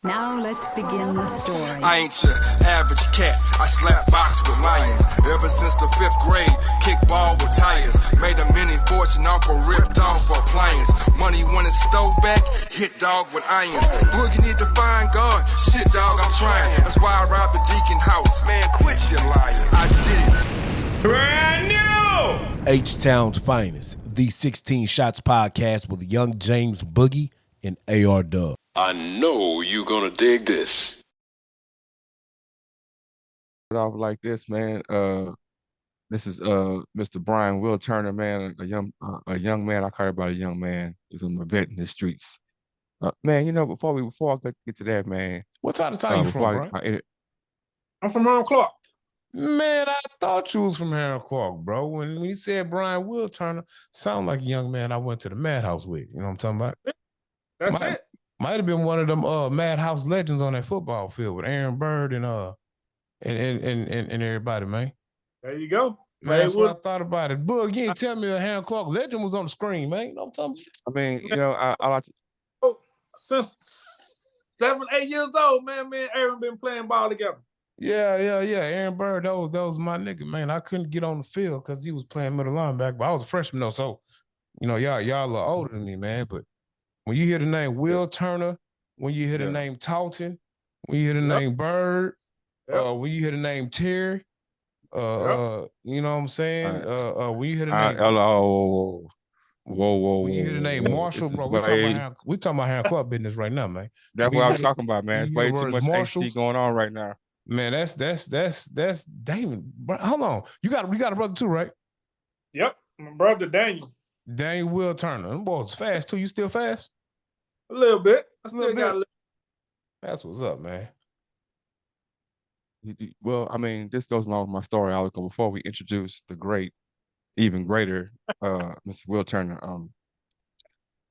Now let's begin the story. I ain't your average cat, I slap box with lions. Ever since the 5th grade, kick ball with tires. Made a mini fortune off a ripped off appliance. Money when it's stove back, hit dog with irons. Boogie need to find God, shit dog I'm trying. That's why I robbed the Deacon house. Man, quit your lying, I did it. Brand new! H-Town's finest, the 16 Shots podcast with Young James Boogie and AR Dub. I know you're gonna dig this. Off like this, man. This is Mr. Brian Wilturner, man, a young man. I call everybody a young man. He's a vet in the streets. Man, you know, before I get to that, man. What side of town you from, bro? I'm from Harold Clark. Man, I thought you was from Harold Clark, bro. When you said Brian Wilturner, sound like a young man I went to the Madhouse with. You know what I'm talking about? That's it. Might have been one of them Madhouse legends on that football field with Aaron Bird and everybody, man. There you go. Man, that's what I thought about it. Boog, you ain't tell me a Harold Clark legend was on the screen, man. You know what I'm talking about? I mean, you know, I like to... Since 7, 8 years old, man, me and Aaron been playing ball together. Yeah. Aaron Bird, that was my nigga, man. I couldn't get on the field because he was playing middle linebacker, but I was a freshman though, so you know, y'all a little older than me, man. But when you hear the name Wilturner, when you hear the name Talton, when you hear the name Bird, when you hear the name Ther, you know what I'm saying? When you hear the name whoa. When you hear the name Marshall, bro, we talking about Harold Clark business right now, man. That's what I was talking about, man. There's way too much AC going on right now. Man, that's Damon. Hold on. You got a brother too, right? Yep, my brother Daniel. Daniel Wilturner. Them boys fast too. You still fast? A little bit. I still got a little. That's what's up, man. Well, I mean, this goes along with my story, Alec. Before we introduce the great, even greater, Mr. Wilturner,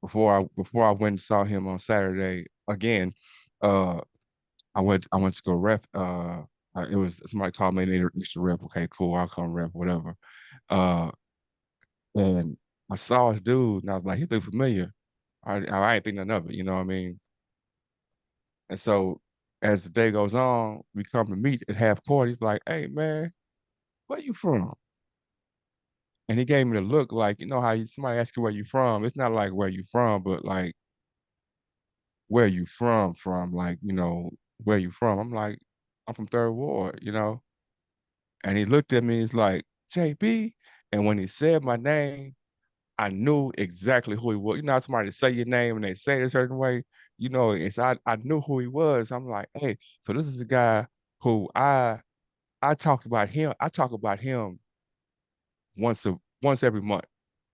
before I went and saw him on Saturday again, I went to go rep. It was somebody called me and they used to rep. Okay, cool, I'll come rep, whatever. And I saw this dude, and I was like, he looked familiar. I ain't think nothing of it, you know what I mean? And so as the day goes on, we come to meet at half court. He's like, hey, man, where you from? And he gave me the look like, you know how somebody asks you where you from. It's not like where you from, but like, where you from, like, you know, where you from? I'm like, I'm from Third Ward, you know? And he looked at me, he's like, JB. And when he said my name, I knew exactly who he was. You know how somebody say your name and they say it a certain way? You know, I knew who he was. I'm like, hey, so this is a guy who I talk about him. I talk about him once every month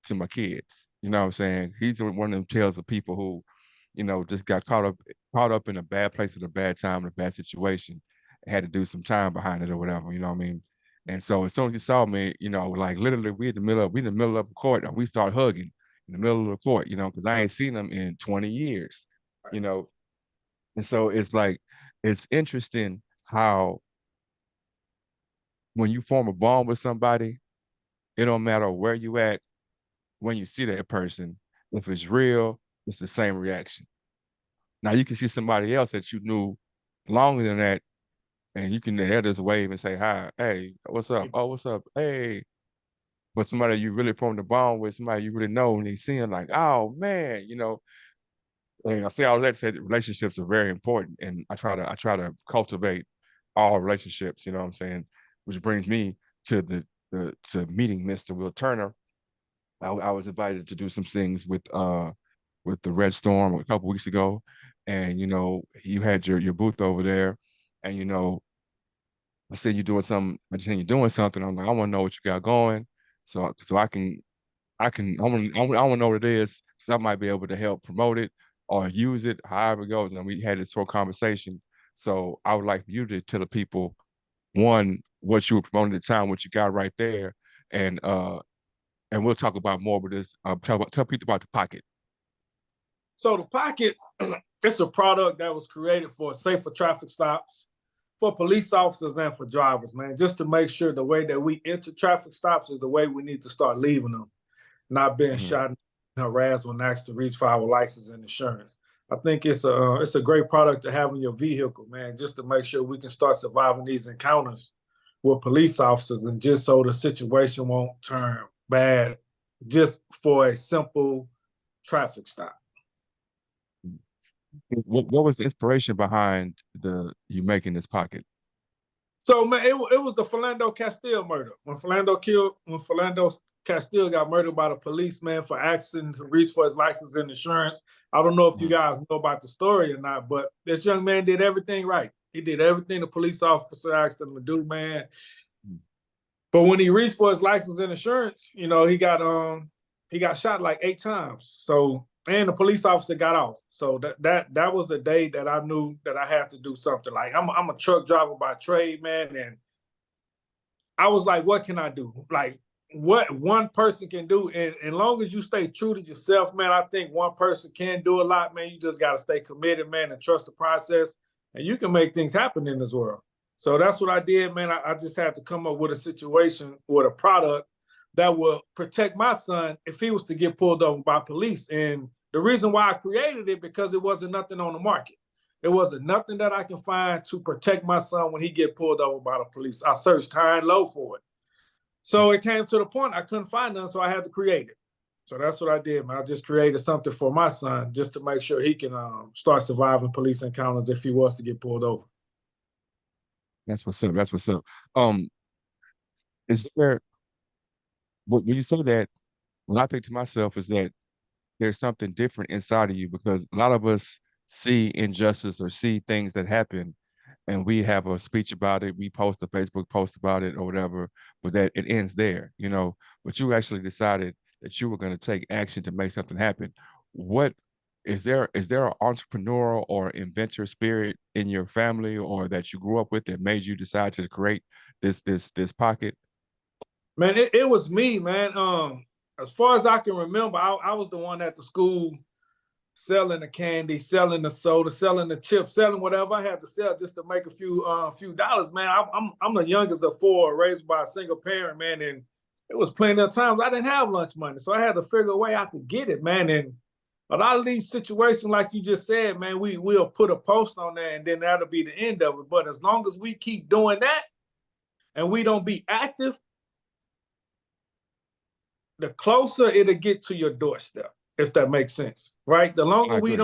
to my kids. You know what I'm saying? He's one of them tales of people who, you know, just got caught up in a bad place at a bad time, in a bad situation, and had to do some time behind it or whatever, you know what I mean? And so as soon as he saw me, you know, like literally we in the middle of the court and we start hugging in the middle of the court, you know, because I ain't seen him in 20 years, you know. And so it's like, it's interesting how when you form a bond with somebody, it don't matter where you at, when you see that person, if it's real, it's the same reaction. Now you can see somebody else that you knew longer than that, and you can just wave and say hi, hey, what's up? Oh, what's up? Hey. But somebody you really formed a bond with, somebody you really know, and they see them like, oh man, you know. And I say all that to say that relationships are very important, and I try to cultivate all relationships. You know what I'm saying? Which brings me to to meeting Mr. Wilturner. I was invited to do some things with the Red Storm a couple weeks ago, and you know, you had your booth over there, and you know, I said you're doing something. I just saying you're doing something. I'm like, I want to know what you got going, so I want to know what it is, because I might be able to help promote it or use it, however it goes. And we had this whole conversation. So I would like for you to tell the people, one, what you were promoting at the time, what you got right there, and we'll talk about more with this. Tell people about the Pocket. So the Pocket, it's a product that was created for safer traffic stops, for police officers and for drivers, man, just to make sure the way that we enter traffic stops is the way we need to start leaving them, not being shot and harassed when asked to reach for our license and insurance. I think it's a great product to have in your vehicle, man, just to make sure we can start surviving these encounters with police officers, and just so the situation won't turn bad just for a simple traffic stop. What was the inspiration behind you making this pocket? So man, it was the Philando Castile murder. When Philando Castile got murdered by the police, man, for asking to reach for his license and insurance. I don't know if you guys know about the story or not, but this young man did everything right. He did everything the police officer asked him to do, man. But when he reached for his license and insurance, you know, he got shot like 8 times. So, and the police officer got off. So that was the day that I knew that I had to do something. Like I'm a truck driver by trade, man, and I was like, what can I do? Like what one person can do, and as long as you stay true to yourself, man, I think one person can do a lot, man. You just got to stay committed, man, and trust the process, and you can make things happen in this world. So that's what I did, man. I just had to come up with a situation, with a product that will protect my son if he was to get pulled over by police. And the reason why I created it, because it wasn't nothing on the market. It wasn't nothing that I can find to protect my son when he get pulled over by the police. I searched high and low for it. So it came to the point I couldn't find none, so I had to create it. So that's what I did, man. I just created something for my son just to make sure he can start surviving police encounters if he was to get pulled over. That's what's up. That's what's up. Is there, when you say that, what I think to myself is that there's something different inside of you, because a lot of us see injustice or see things that happen and we have a speech about it, we post a Facebook post about it or whatever, but that it ends there, you know. But you actually decided that you were going to take action to make something happen. What is there an entrepreneurial or inventor spirit in your family or that you grew up with that made you decide to create this pocket? Man, it was me, man. As far as I can remember, I was the one at the school selling the candy, selling the soda, selling the chips, selling whatever I had to sell just to make a few dollars, man. I'm the youngest of 4, raised by a single parent, man, and it was plenty of times I didn't have lunch money, so I had to figure a way I could get it, man. And a lot of these situations, like you just said, man, we'll put a post on there and then that'll be the end of it. But as long as we keep doing that and we don't be active, the closer it'll get to your doorstep, if that makes sense, right? The longer we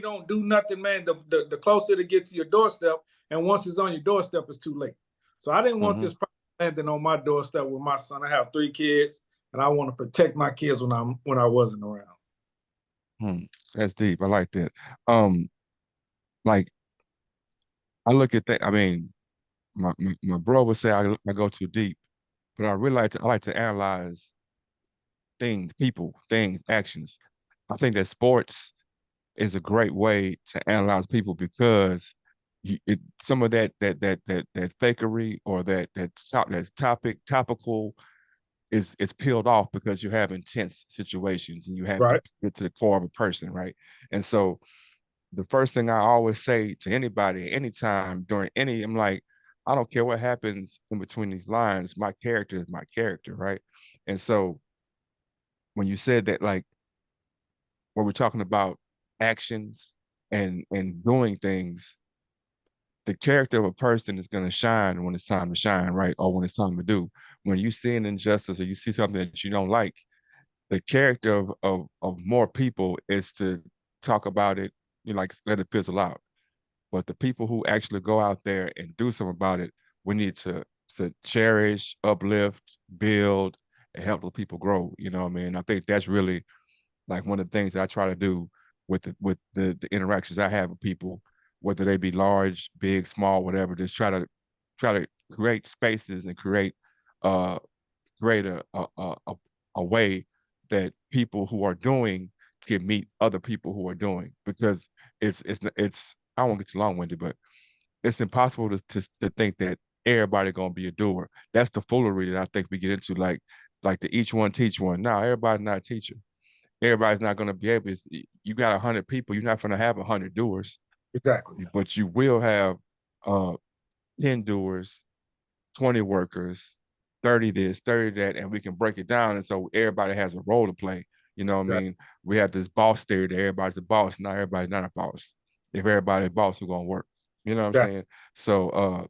don't do nothing, man, the closer it'll get to your doorstep. And once it's on your doorstep, it's too late. So I didn't want this problem landing on my doorstep with my son. I have 3 kids, and I want to protect my kids when I wasn't around. That's deep. I like that. Like I look at that. I mean, my bro would say I go too deep, but I really like to analyze things, people, things, actions. I think that sports is a great way to analyze people because some of that fakery or that's topical is peeled off because you have intense situations and you have to get to the core of a person, right? And so the first thing I always say to anybody, anytime I'm like, I don't care what happens in between these lines, my character is my character, right? And so when you said that, like, when we're talking about actions and doing things, the character of a person is going to shine when it's time to shine, right? Or when it's time to do. When you see an injustice or you see something that you don't like, the character of more people is to talk about it, you know, like let it fizzle out. But the people who actually go out there and do something about it, we need to cherish, uplift, build, and help the people grow. You know what I mean? I think that's really like one of the things that I try to do with the interactions I have with people, whether they be large, big, small, whatever. Just try to create spaces and create a way that people who are doing can meet other people who are doing, because it's I won't get too long-winded, but it's impossible to think that everybody gonna be a doer. That's the foolery that I think we get into, like the each one teach one. No, everybody's not a teacher. Everybody's not gonna be able. You got 100 people, you're not gonna have 100 doers. Exactly. But you will have 10 doers, 20 workers, 30 this, 30 that, and we can break it down. And so everybody has a role to play. You know what I Right. mean? We have this boss theory that everybody's a boss. Not everybody's not a boss. If everybody's a boss, who's gonna work? You know what I'm Yeah. saying? So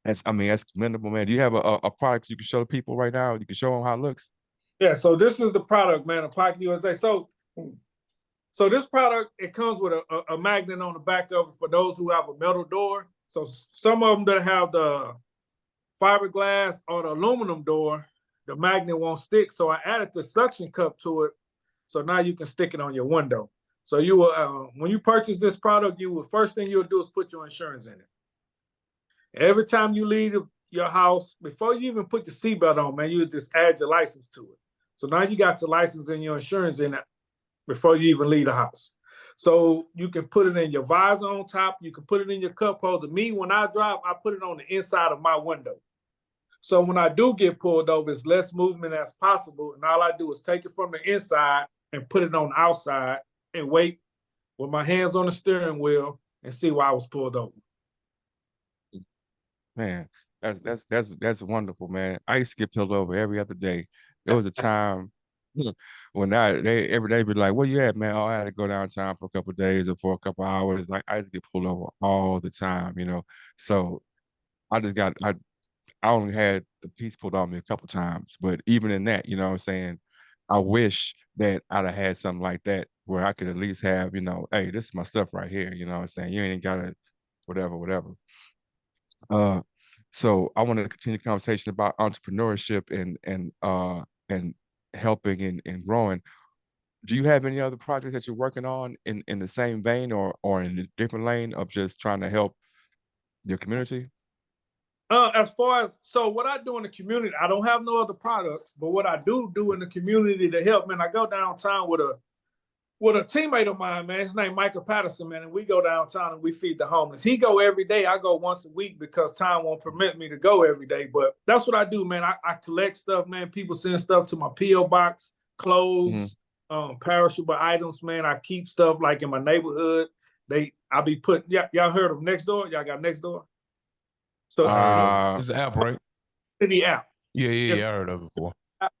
that's commendable, man. Do you have a product you can show people right now? You can show them how it looks. Yeah. So this is the product, man, of Pocket USA. So this product, it comes with a magnet on the back of it for those who have a metal door. So some of them that have the fiberglass or the aluminum door, the magnet won't stick. So I added the suction cup to it. So now you can stick it on your window. So you will, when you purchase this product, first thing you'll do is put your insurance in it. Every time you leave your house, before you even put the seatbelt on, man, you just add your license to it. So now you got your license and your insurance in it before you even leave the house. So you can put it in your visor on top. You can put it in your cup holder. Me, when I drive, I put it on the inside of my window. So when I do get pulled over, it's less movement as possible. And all I do is take it from the inside and put it on the outside and wait with my hands on the steering wheel and see why I was pulled over. Man, that's wonderful, man. I used to get pulled over every other day. There was a time when they every day be like, "Where you at, man?" Oh, I had to go downtown for a couple of days or for a couple of hours. Like I used to get pulled over all the time, you know. So I only had the piece pulled on me a couple times, but even in that, you know what I'm saying, I wish that I'd have had something like that where I could at least have, you know, hey, this is my stuff right here, you know what I'm saying? You ain't gotta whatever. Uh, so I want to continue the conversation about entrepreneurship and helping and growing. Do you have any other projects that you're working on in the same vein or in a different lane of just trying to help your community? As far as what I do in the community, I don't have no other products, but what I do in the community to help, man, I go downtown with a teammate of mine, man. His name Michael Patterson, man, and we go downtown and we feed the homeless. He go every day. I go once a week because time won't permit me to go every day. But that's what I do, man. I collect stuff, man. People send stuff to my P.O. box, clothes, perishable items, man. I keep stuff like in my neighborhood. I be putting, y'all heard of Nextdoor? Y'all got Nextdoor? So I heard of it. It's an app, right? in the app. Yeah, I heard of it before.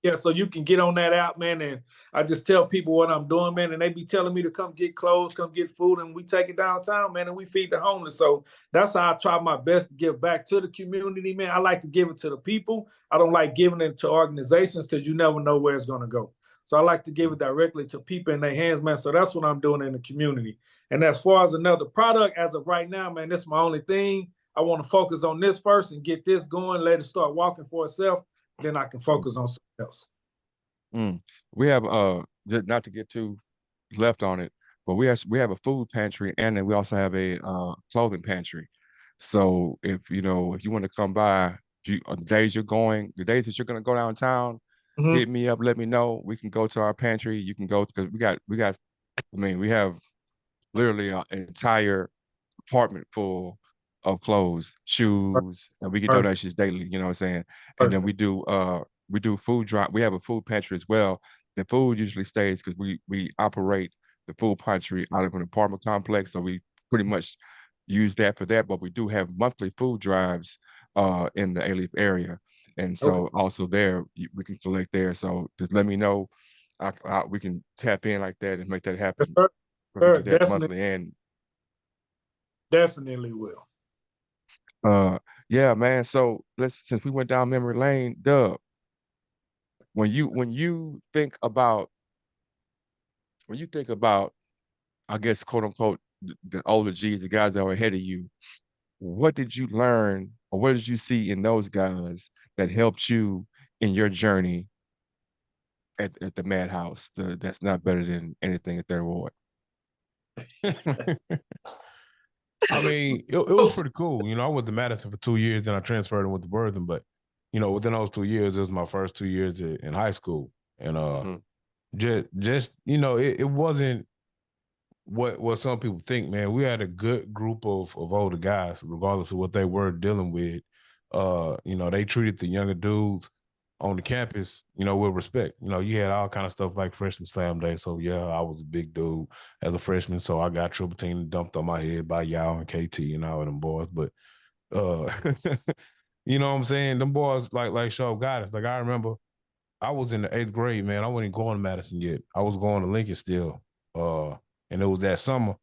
Yeah, so you can get on that app, man, and I just tell people what I'm doing, man, and they be telling me to come get clothes, come get food, and we take it downtown, man, and we feed the homeless. So that's how I try my best to give back to the community, man. I like to give it to the people. I don't like giving it to organizations because you never know where it's going to go. So I like to give it directly to people in their hands, man. So that's what I'm doing in the community. And as far as another product, as of right now, man, this is my only thing. I want to focus on this first and get this going, let it start walking for itself. Then I can focus on something else. We have not to get too left on it, but we have a food pantry and then we also have a clothing pantry. So if you want to come by, the days that you're gonna go downtown, hit me up, let me know. We can go to our pantry. You can go because we have literally an entire apartment full of clothes, shoes, and we get donations daily, you know what I'm saying? And then we do food drop. We have a food pantry as well. The food usually stays because we operate the food pantry out of an apartment complex, so we pretty much use that for that. But we do have monthly food drives in the A-Leaf area, and so also there we can collect there. So just let me know, we can tap in like that and make that happen. We do that monthly and definitely will. Yeah, man. So since we went down memory lane, Dub, when you think about I guess quote unquote the older G's, the guys that were ahead of you, what did you learn or what did you see in those guys that helped you in your journey at the Madhouse? That's not better than anything at Ther Ward. I mean, it was pretty cool. You know, I went to Madison for 2 years, then I transferred and went to Berthen. But, you know, within those 2 years, it was my first 2 years in high school. And just you know, it wasn't what some people think, man. We had a good group of older guys, regardless of what they were dealing with. You know, they treated the younger dudes on the campus, you know, with respect. You know, you had all kind of stuff like freshman slam day. So yeah, I was a big dude as a freshman. So I got triple team dumped on my head by y'all and KT and all of them boys. But you know what I'm saying? Them boys like show guidance. Like I remember I was in the 8th grade, man. I wasn't going to Madison yet. I was going to Lincoln still. And it was that summer,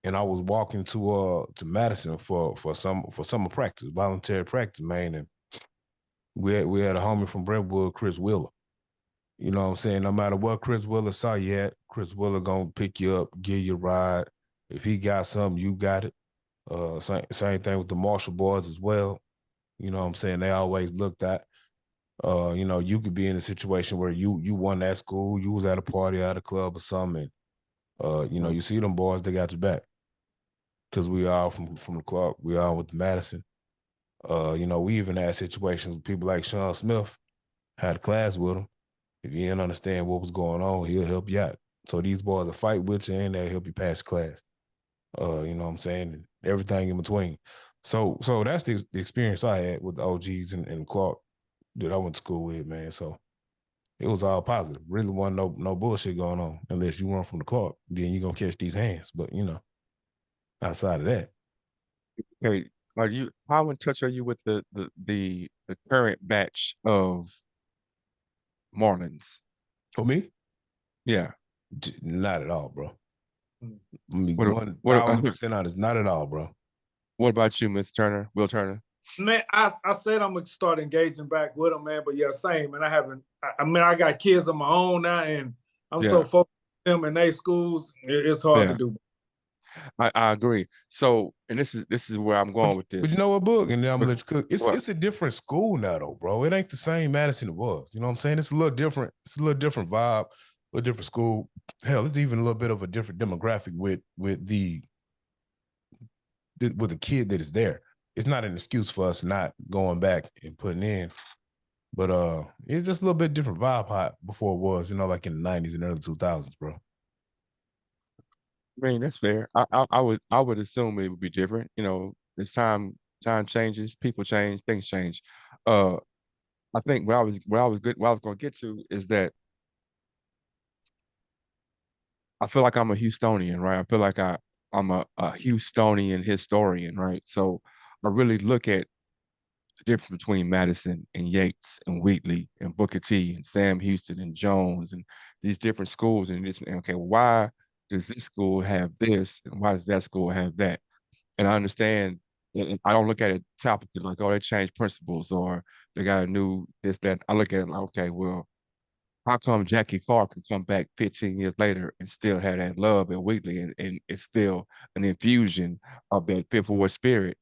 and I was walking to Madison for summer practice, voluntary practice, man. And we had a homie from Brentwood, Chris Wheeler. You know what I'm saying? No matter what Chris Wheeler saw you at, Chris Wheeler gonna pick you up, give you a ride. If he got something, you got it. Same thing with the Marshall boys as well. You know what I'm saying? They always looked at. You know, you could be in a situation where you won that school, you was at a party at a club or something. And, you know, you see them boys, they got your back. Cause we all from the club, we all with Madison. You know, we even had situations with people like Sean Smith, had a class with him. If you didn't understand what was going on, he'll help you out. So these boys will fight with you and they'll help you pass class. You know what I'm saying? And everything in between. So that's the experience I had with the OGs and Clark that I went to school with, man. So it was all positive. Really wasn't no bullshit going on unless you run from the Clark. Then you're gonna catch these hands. But you know, outside of that. Hey, how in touch are you with the current batch of Marlins? For me, Yeah. not at all, bro. Mm. I mean, What 1,000% honest, not at all, bro. what about you, Mr. Turner, Wilturner? Man, I said I'm gonna start engaging back with them, man. But yeah, same, man. I mean, I got kids of my own now, and I'm so Yeah, focused on them in their schools. It's hard to yeah, do. I agree. So, and this is where I'm going with But you this. know what, Book? And then I'm But gonna let you cook. what? It's a different school now, though, bro. It ain't the same Madison it was. You know what I'm saying? It's a little different. It's a little different vibe, a little different school. Hell, it's even a little bit of a different demographic with the kid that is there. It's not an excuse for us not going back and putting in. But it's just a little bit different vibe hot before it was, you know, like in the 90s and early 2000s, bro. I mean, that's fair. I would assume it would be different. You know, as time changes, people change, things change. Uh, I think what I was going to get to is that I feel like I'm a Houstonian, right? I feel like I'm a Houstonian historian, right? So I really look at the difference between Madison and Yates and Wheatley and Booker T and Sam Houston and Jones and these different schools and this. And okay, why does this school have this and why does that school have that? And I understand. And I don't look at it topically like, oh, they changed principles or they got a new this that. I look at it like, okay, well, how come Jackie Clark can come back 15 years later and still have that love at Wheatley and it's still an infusion of that Fifth Ward spirit,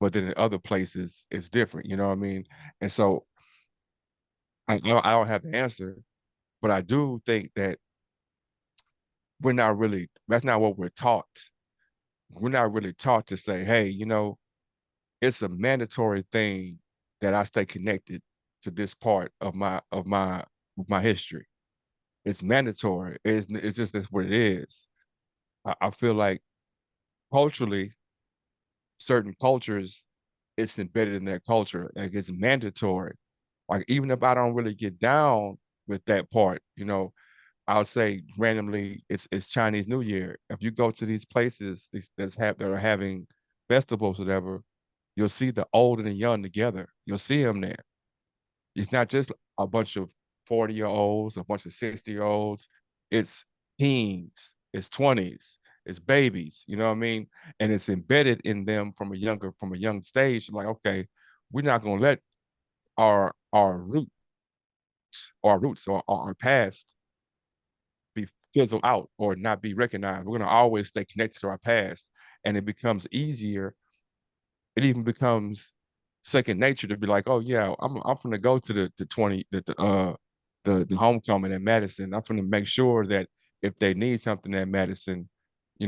but then in other places it's different, you know what I mean? And so I don't have the answer, but I do think that that's not what we're taught. We're not really taught to say, hey, it's a mandatory thing that I stay connected to this part of my history. It's mandatory. It's just that's what it is. I feel like culturally, certain cultures, it's embedded in their culture. Like it's mandatory. Like even if I don't really get down with that part, I would say randomly it's Chinese New Year. If you go to these places that are having festivals, or whatever, you'll see the old and the young together. You'll see them there. It's not just a bunch of 40-year-olds, a bunch of 60-year-olds. It's teens, it's 20s, it's babies, you know what I mean? And it's embedded in them from a young stage. Like, okay, we're not gonna let our roots or our past be fizzled out or not be recognized. We're gonna always stay connected to our past. And it becomes easier, it even becomes second nature to be like, oh yeah, I'm gonna go to the 20 the homecoming at Madison. I'm gonna make sure that if they need something at Madison,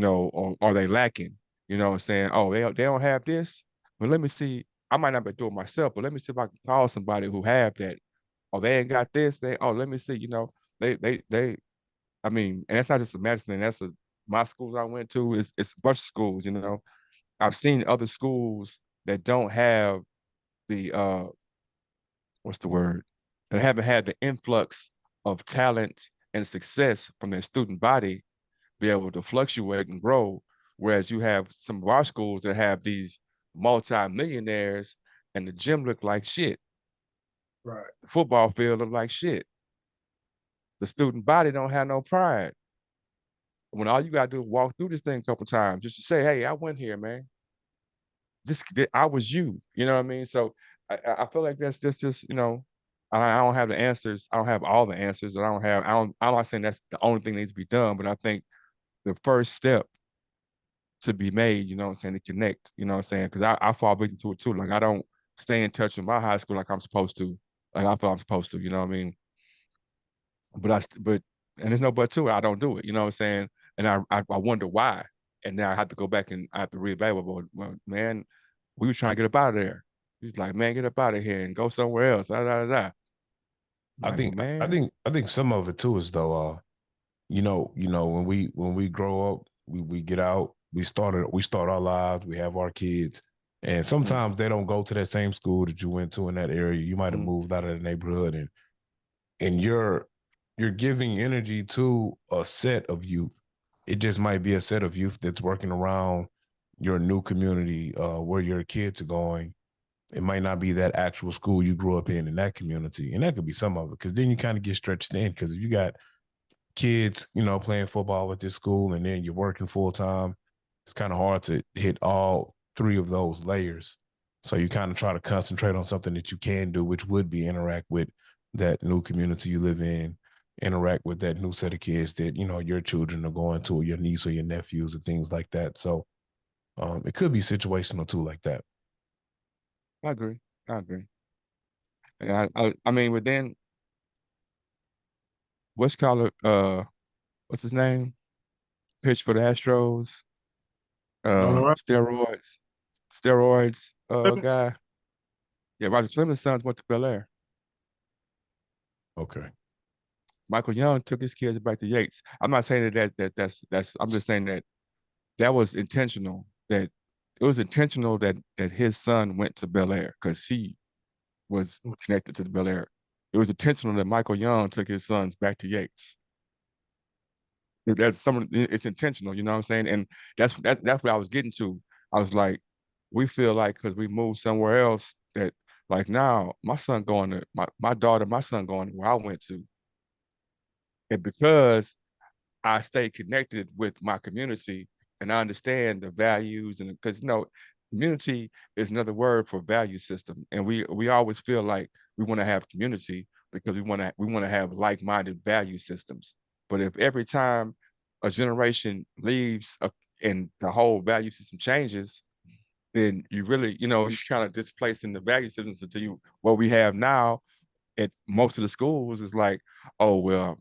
or are they lacking, what I'm saying, oh they don't have this. Well, let me see. I might not be doing it myself, but let me see if I can call somebody who have that. Oh, they ain't got this. Let me see. They. I mean, and that's not just a Madison thing. My schools I went to. It's a bunch of schools. I've seen other schools that don't have the what's the word? That haven't had the influx of talent and success from their student body be able to fluctuate and grow. Whereas you have some of our schools that have these multi-millionaires and the gym look like shit. Right. The football field look like shit. The student body don't have no pride. When all you gotta do is walk through this thing a couple times just to say, hey, I went here, man. I was you. You know what I mean? So I feel like that's just, I don't have the answers. I don't have all the answers. I'm not saying that's the only thing that needs to be done, but I think the first step to be made, you know what I'm saying, to connect, you know what I'm saying? Because I fall victim to it too. Like I don't stay in touch with my high school like I'm supposed to. Like I feel I'm supposed to, you know what I mean? But and there's no but to it. I don't do it, you know what I'm saying? And I wonder why. And now I have to go back and I have to reevaluate. Well, man, we were trying to get up out of there. He's like, man, get up out of here and go somewhere else. Da, da, da, da. I Like, well, think I man, think I think some of it too is though, when we grow up, we get out, we start our lives, we have our kids, and mm, sometimes they don't go to that same school that you went to in that area. You might have mm, moved out of the neighborhood, and you're giving energy to a set of youth. It just might be a set of youth that's working around your new community, where your kids are going. It might not be that actual school you grew up in that community, and that could be some of it. Because then you kind of get stretched thin. Because if you got kids, playing football at this school, and then you're working full time, it's kind of hard to hit all three of those layers. So you kind of try to concentrate on something that you can do, which would be interact with that new community you live in, interact with that new set of kids that your children are going to, or your niece or your nephews, or things like that. So it could be situational too, like that. I agree. I agree. And I mean, but then what's called what's his name? Pitch for the Astros, On the right. steroids, guy. Yeah, Roger Clemens' sons went to Bel Air. Okay. Michael Young took his kids back to Yates. I'm not saying that's. I'm just saying that was intentional. That it was intentional that his son went to Bel Air because he was connected to the Bel Air. It was intentional that Michael Young took his sons back to Yates. It's intentional, you know what I'm saying? And that's what I was getting to. I was like, we feel like because we moved somewhere else that like now my son going to my son going where I went to. And because I stay connected with my community and I understand the values and because community is another word for value system. And we always feel like we want to have community because we want to have like-minded value systems. But if every time a generation leaves and the whole value system changes, then you really, you're kind of displacing the value systems until what we have now at most of the schools is like, oh well,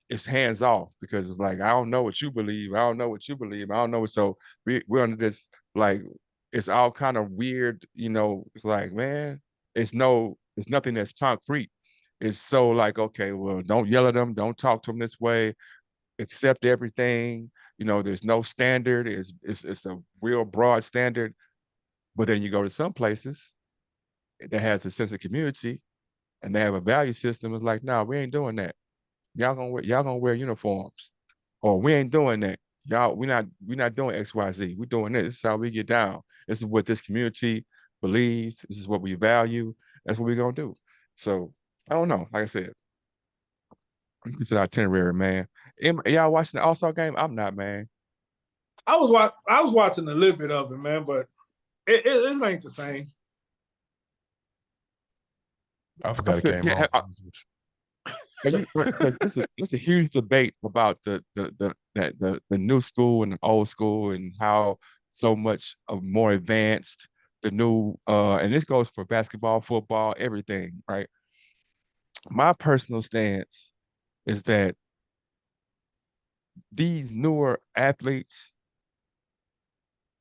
it's hands off because it's like I don't know what you believe. I don't know what you believe. I don't know. So we're under this like it's all kind of weird, It's like, man, it's nothing that's concrete. It's so like, okay, well, don't yell at them, don't talk to them this way, accept everything. There's no standard. It's a real broad standard. But then you go to some places that has a sense of community and they have a value system. It's like, no, we ain't doing that. Y'all gonna wear uniforms, or we ain't doing that. Y'all, we not doing XYZ. We doing this. This is how we get down. This is what this community believes. This is what we value. That's what we're gonna do. So I don't know. Like I said, this is our itinerary, man. Y'all watching the All-Star game? I'm not, man. I was watching a little bit of it, man, but it ain't the same. I forgot it came Yeah, on. it's a huge debate about the new school and the old school and how so much of more advanced the new and this goes for basketball, football, everything, right? My personal stance is that these newer athletes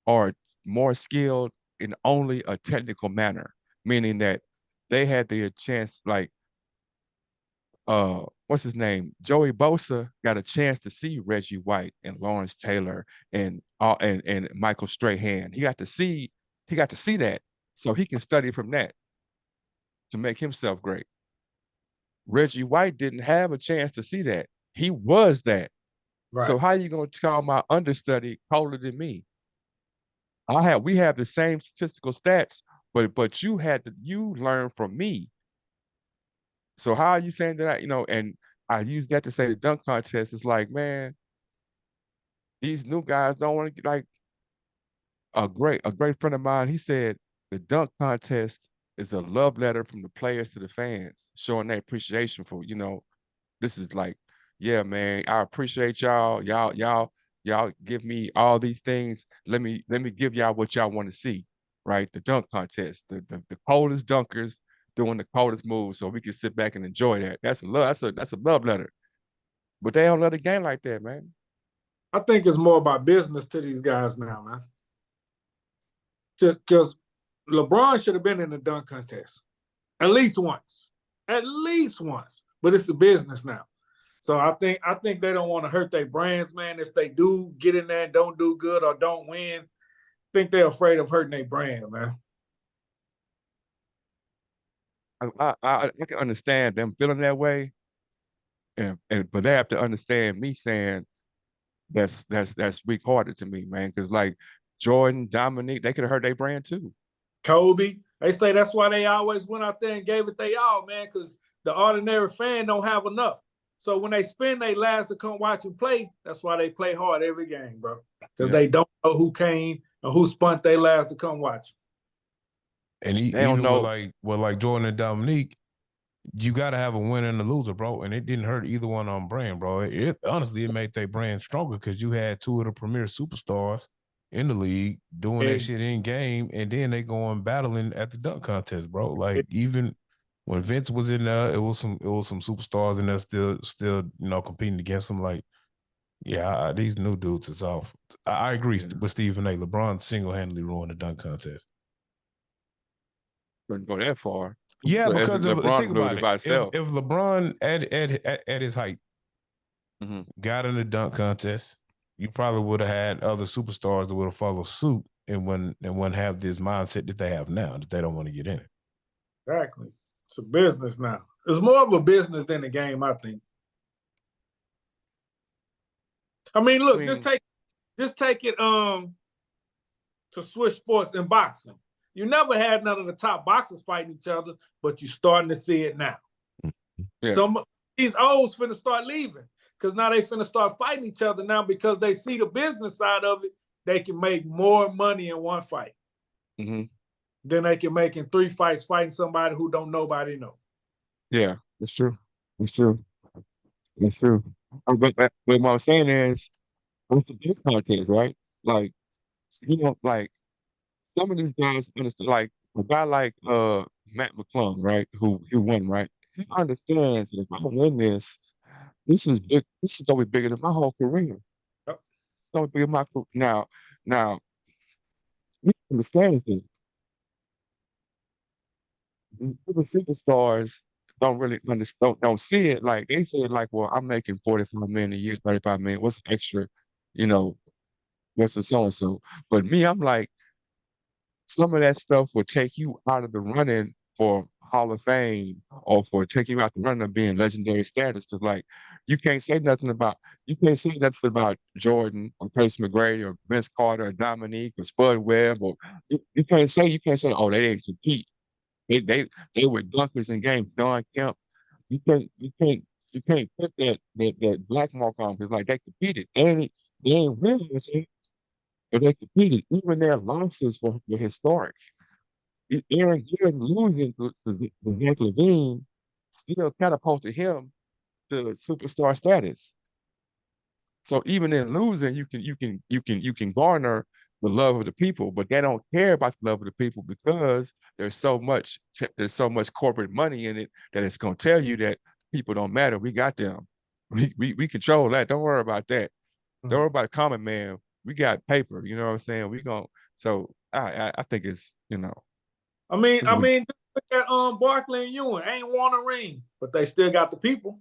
are more skilled in only a technical manner, meaning that they had the chance, like what's his name? Joey Bosa got a chance to see Reggie White and Lawrence Taylor and Michael Strahan. He got to see that. So he can study from that to make himself great. Reggie White didn't have a chance to see that. He was that. Right. So how you gonna call my understudy colder than me? We have the same statistical stats, but you learned from me. So how are you saying that? And I use that to say the dunk contest is like, man, these new guys don't want to get like a great friend of mine. He said the dunk contest is a love letter from the players to the fans, showing their appreciation for this is like, yeah, man, I appreciate y'all. Y'all give me all these things. Let me give y'all what y'all want to see, right? The dunk contest, the coldest dunkers doing the coldest moves, so we can sit back and enjoy that. That's a love. That's a love letter. But they don't let the game like that, man. I think it's more about business to these guys now, man. Because LeBron should have been in the dunk contest at least once, But it's a business now, so I think they don't want to hurt their brands, man. If they do get in there and don't do good or don't win, I think they're afraid of hurting their brand, man. I can understand them feeling that way, and but they have to understand me saying that's weak hearted to me, man. Because like Jordan, Dominique, they could have hurt their brand too. Kobe, they say that's why they always went out there and gave it they all, man. Because the ordinary fan don't have enough. So when they spend their lives to come watch and play, that's why they play hard every game, bro. Because they don't know who came and who spent their lives to come watch. And They don't even know. with like Jordan and Dominique, you got to have a winner and a loser, bro. And it didn't hurt either one on brand, bro. It honestly, it made their brand stronger because you had two of the premier superstars in the league doing that shit in game, and then they going battling at the dunk contest, bro. Like even when Vince was in there, it was some superstars in there still competing against them. Like, yeah, these new dudes is off. I agree with Stephen A. LeBron single-handedly ruined the dunk contest. Couldn't go that far. Yeah, But as because LeBron think blew about it it. by If itself. LeBron at his height Mm-hmm. got in the dunk contest, you probably would have had other superstars that would have followed suit and wouldn't have this mindset that they have now, that they don't want to get in it. Exactly. It's a business now. It's more of a business than a game, I think. I mean, look, just take it to switch sports and boxing. You never had none of the top boxers fighting each other, but you're starting to see it now. Yeah. Some these olds finna start leaving because now they finna start fighting each other now because they see the business side of it. They can make more money in one fight than they can make in 3 fights fighting somebody who don't nobody know. Yeah, it's true. It's true. It's true. But what I'm saying is, what's the big contest, right? Like, like some of these guys understand, like a guy like Matt McClung, right? Who won, right? He understands that if I win this is big. This is gonna be bigger than my whole career. Yep. It's gonna be my now. We understand this. The superstars don't really understand, don't see it. Like they say, like, well, I'm making 45 million a year, 35 million. What's extra? You know, what's the so and so? But me, I'm like, some of that stuff will take you out of the running for Hall of Fame or for taking you out the running of being legendary status. Because like you can't say nothing about Jordan or Tracy McGrady or Vince Carter or Dominique or Spud Webb or you can't say oh they didn't compete. They were dunkers in games. Don Kemp. You can't put that black mark on because like they competed. They ain't realize it, but they competed. Even their losses were historic. Aaron Gordon losing to Zach Levine still catapulted him to superstar status. So even in losing, you can garner the love of the people, but they don't care about the love of the people because there's so much corporate money in it that it's gonna tell you that people don't matter. We got them. We control that. Don't worry about that. Don't worry about the common man. We got paper. You know what I'm saying? We gonna so I think it's I mean, look at Barkley and Ewing. Ain't won a ring, but they still got the people.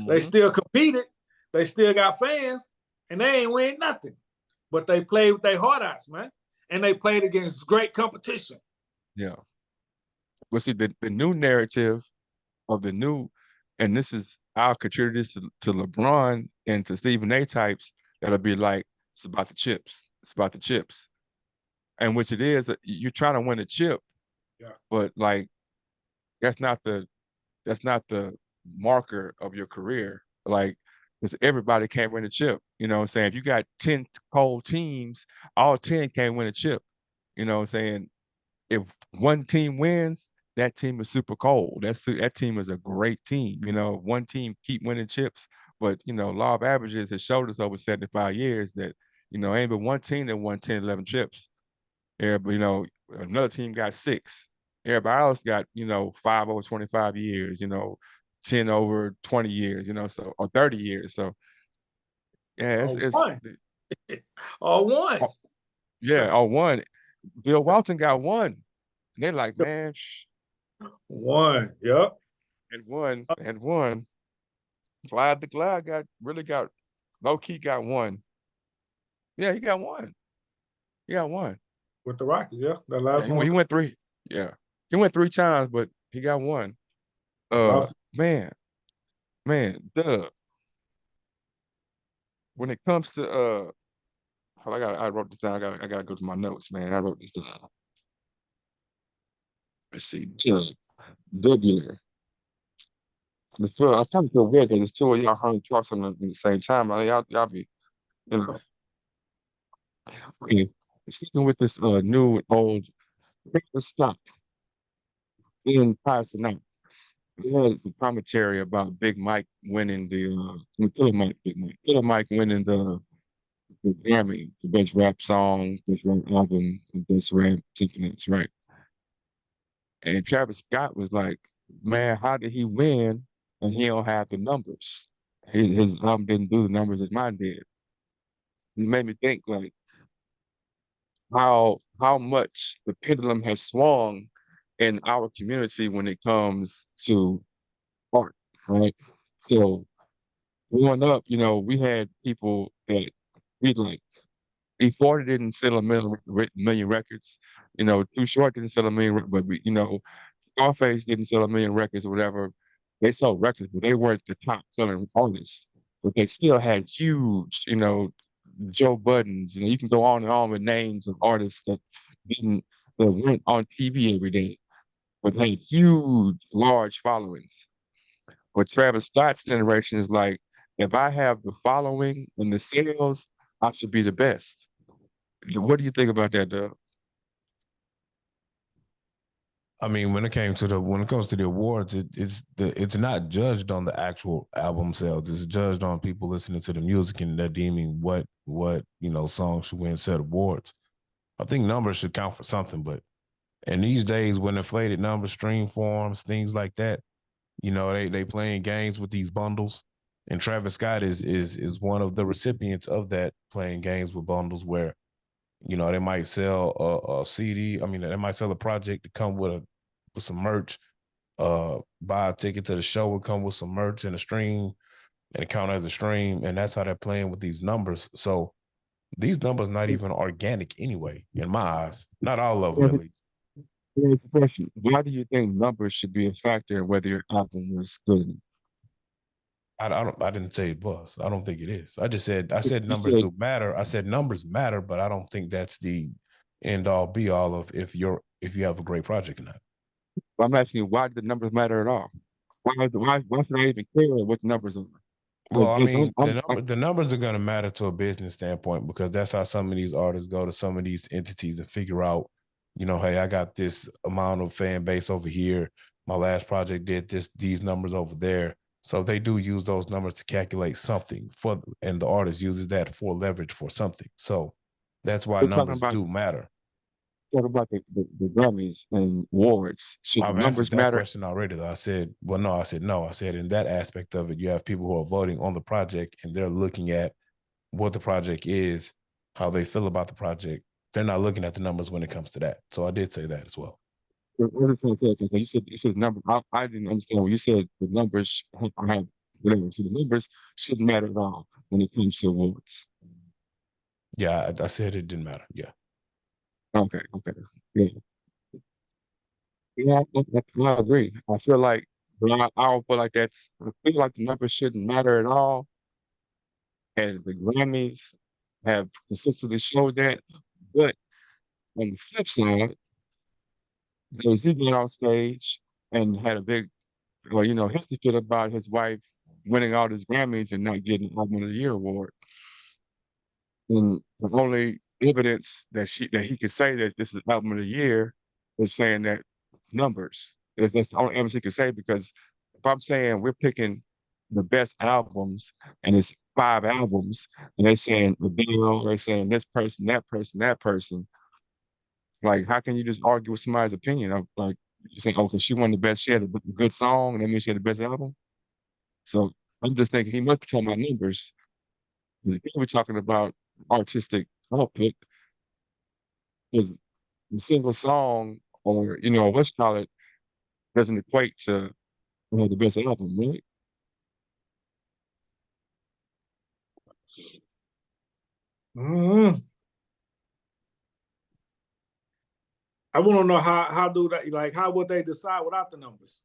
They still competed. They still got fans, and they ain't win nothing. But they played with their heart outs, man. And they played against great competition. Yeah. Well, see, the new narrative of the new, and this is, I'll contribute this to LeBron and to Stephen A types, that'll be like, it's about the chips. It's about the chips. And which it is, you're trying to win a chip, but like, that's not the that's not the marker of your career. Like, because everybody can't win a chip. You know what I'm saying? If you got 10 cold teams, all 10 can't win a chip. You know what I'm saying? If one team wins, that team is super cold. That team is a great team. You know, one team keep winning chips, but law of averages has showed us over 75 years that, ain't but one team that won 10, 11 chips. Everybody, another team got 6. Everybody else got, 5 over 25 years, 10 over 20 years, so or 30 years. So yeah, it's one. Or one. Yeah, or one. Bill Walton got one. And they're like, man, one. Yep. And one. Clyde the Glide got low key got one. Yeah, he got one. He got one. With the Rockets, yeah. That last Yeah, one. he went 3. Yeah. He went 3 times, but he got one. Man, Doug. When it comes to I wrote this down. I gotta go to my notes, man. I wrote this down. Let's see. Dubular. I kind of feel weird because it's 2 of y'all hung trucks at the same time. I mean, y'all be, okay. Sticking with this new and old Scott in Pirates Night. He had the commentary about Big Mike winning Killer Mike winning the Grammy for best rap song, best rap album, and best rap sequence, right? And Travis Scott was like, man, how did he win and he don't have the numbers? His album didn't do the numbers that mine did. It made me think like how much the pendulum has swung in our community when it comes to art, right? So growing up, we had people that we liked. E40 didn't sell a million records. Too Short didn't sell a million, but Scarface didn't sell a million records or whatever. They sold records, but they weren't the top selling artists. But they still had huge, Joe Buddens. You can go on and on with names of artists that went on TV every day, but had huge, large followings. But Travis Scott's generation is like, if I have the following and the sales, I should be the best. What do you think about that, Doug? I mean, when it comes to the awards, it's not judged on the actual album sales. It's judged on people listening to the music and they're deeming what songs should win said awards. I think numbers should count for something, but in these days when inflated numbers, stream forms, things like that, they playing games with these bundles. And Travis Scott is one of the recipients of that, playing games with bundles where they might sell a CD. I mean, they might sell a project to come with some merch. Buy a ticket to the show would come with some merch and a stream, and it count as a stream. And that's how they're playing with these numbers. So these numbers not even organic anyway, in my eyes. Not all of them, at least. Here's the question: why do you think numbers should be a factor in whether your album was good? I didn't say it was. I don't think it is. I said numbers said, do matter. I said numbers matter, but I don't think that's the end all be all of if you have a great project or not. I'm asking you, why do the numbers matter at all? Why should I even care what the numbers are? Well, I mean, the numbers are going to matter to a business standpoint because that's how some of these artists go to some of these entities and figure out, hey, I got this amount of fan base over here. My last project did these numbers over there. So they do use those numbers to calculate something and the artist uses that for leverage for something. So that's why numbers do matter. Talk about the Grammys and awards. Should I've numbers answered that matter? question already, though. I said, well, no. I said no. I said in that aspect of it, you have people who are voting on the project and they're looking at what the project is, how they feel about the project. They're not looking at the numbers when it comes to that. So I did say that as well. You said number. I didn't understand when you said the numbers have whatever. So the numbers shouldn't matter at all when it comes to awards. Yeah, I said it didn't matter. Yeah. Okay. Yeah. Yeah, I agree. I feel like, but I don't feel like that's. I feel like the numbers shouldn't matter at all, and the Grammys have consistently showed that. But on the flip side, Jay-Z got on stage and had a big Well, you know, his shit about his wife winning all these Grammys and not getting Album of the Year award. And the only evidence that he could say that this is Album of the Year is saying that numbers. That's the only evidence he could say, because if I'm saying we're picking the best albums and it's 5 albums and they're saying Adele, they're saying this person, that person, that person, like how can you just argue with somebody's opinion of like you saying, oh, because she won the best, she had a good song, and that means she had the best album? So I'm just thinking he must be talking about numbers. If he was talking about artistic output, because the single song or you know what's call it doesn't equate to the best album, right? Mhm. I want to know how do that, like how would they decide without the numbers?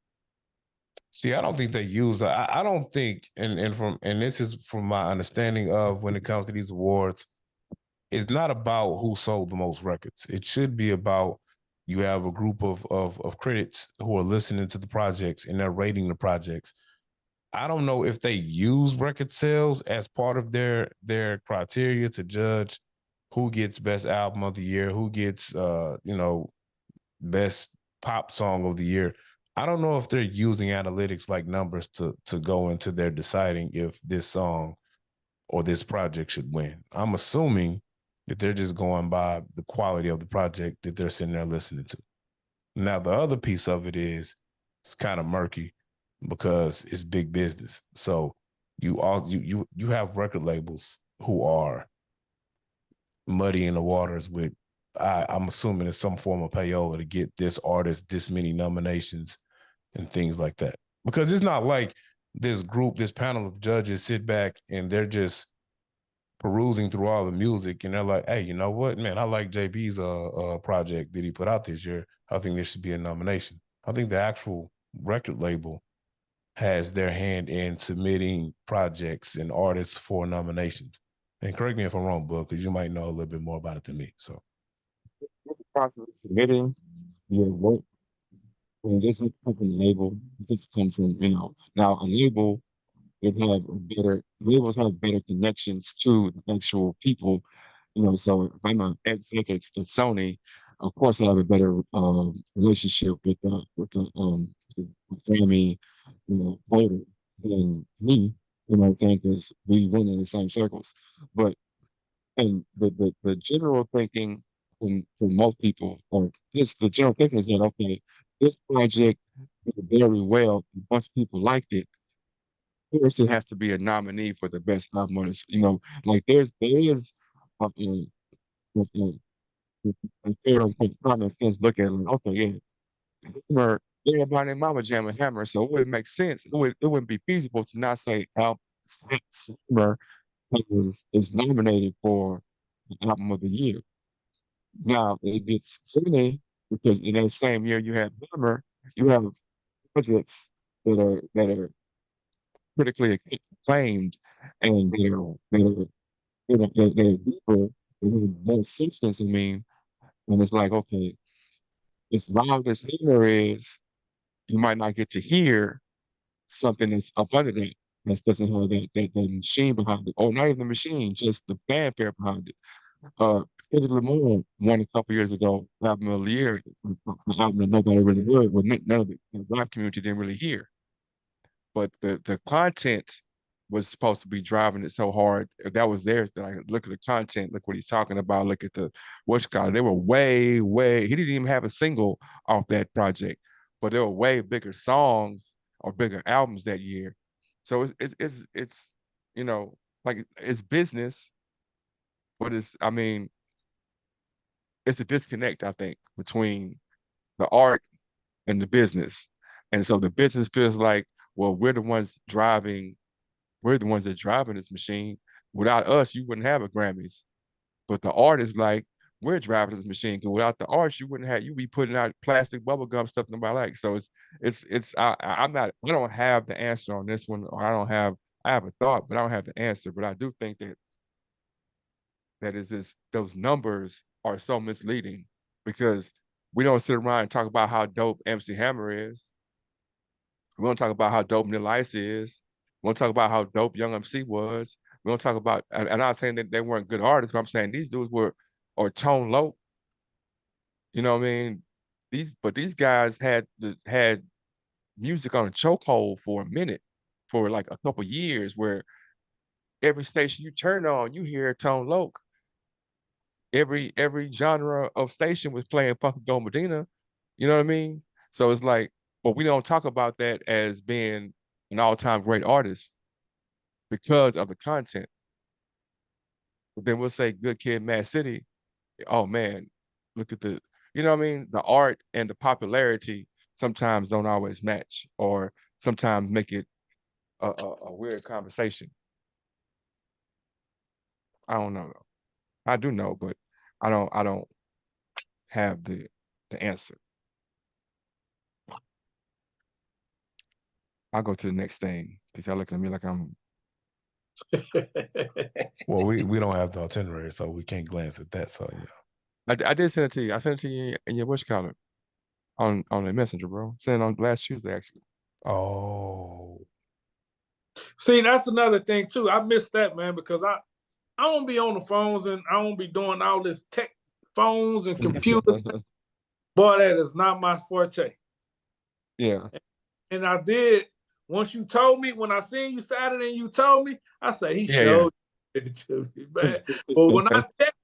See, I don't think they use that. I don't think, and this is from my understanding of when it comes to these awards, it's not about who sold the most records. It should be about you have a group of critics who are listening to the projects and they're rating the projects. I don't know if they use record sales as part of their criteria to judge who gets best album of the year, who gets best pop song of the year. I don't know if they're using analytics like numbers to go into their deciding if this song or this project should win. I'm assuming that they're just going by the quality of the project that they're sitting there listening to. Now, the other piece of it is it's kind of murky because it's big business. So you have record labels who are muddying the waters with I'm assuming it's some form of payola to get this artist this many nominations and things like that. Because it's not like this panel of judges sit back and they're just perusing through all the music and they're like, hey, you know what, man, I like JB's project that he put out this year. I think there should be a nomination. I think the actual record label has their hand in submitting projects and artists for nominations. And correct me if I'm wrong, Book, because you might know a little bit more about it than me. So The process of submitting your work when this company label, this comes from, you know, now a label it have better labels have better connections to the actual people, you know. So if I'm an executive at Sony, of course I have a better relationship with the Grammy, you know, voter than me, you know what I'm saying? Because we run in the same circles. But and the general thinking from most people, or just the general thinking is that okay, this project did very well. Once people liked it, course, it has to be a nominee for the best album artist. You know, like there is a, a fair and common sense look at it. Like, okay, yeah, Hammer, everybody in Mama Jam is Hammer, so it wouldn't make sense. It wouldn't be feasible to not say Hammer is nominated for the album of the year. Now it gets funny because in that same year you have Hammer, you have projects that are critically acclaimed and they're deeper, they have more substance. I mean, and it's like, okay, as loud as Hitler is, you might not get to hear something that's up under that. That doesn't have that machine behind it, or not even the machine, just the fanfare behind it. Kendrick Lamar won a couple years ago, album of the year, an album that nobody really heard, but none of the rap community didn't really hear. But the content was supposed to be driving it so hard. If that was theirs, like look at the content, look what he's talking about, look at the what's called. They were way. He didn't even have a single off that project, but there were way bigger songs or bigger albums that year. So it's you know like it's business, but it's I mean it's a disconnect I think between the art and the business, and so the business feels like well we're the ones that driving this machine. Without us, you wouldn't have a Grammys. But the art is like, we're driving this machine. Because without the art, you be putting out plastic bubble gum stuff nobody likes. So I'm not, I don't have the answer on this one, or I have a thought, but I don't have the answer. But I do think that is this, those numbers are so misleading because we don't sit around and talk about how dope MC Hammer is. We don't talk about how dope Nil Ice is. We don't talk about how dope Young MC was. We don't talk about, and I'm not saying that they weren't good artists, but I'm saying these dudes were, or Tone Loc. You know what I mean? These guys had music on a chokehold for a minute, for like a couple years, where every station you turn on, you hear Tone Loc. Every genre of station was playing Funky Gold Medina. You know what I mean? So it's like, but we don't talk about that as being an all-time great artist because of the content. But then we'll say Good Kid, Mad City. Oh man, look at the, you know what I mean? The art and the popularity sometimes don't always match, or sometimes make it a weird conversation. I don't know. I do know, but I don't have the answer. I'll go to the next thing because y'all looking at me like I'm. Well, we don't have the itinerary, so we can't glance at that. So yeah. I did send it to you. I sent it to you in your wish collar on the messenger, bro. Sent it on last Tuesday, actually. Oh. See, that's another thing too. I missed that, man, because I won't be on the phones and I won't be doing all this tech phones and computers. Boy, that is not my forte. Yeah. And I did, once you told me, when I seen you Saturday and you told me, I said, he Yeah, showed it to me, man. But when I checked,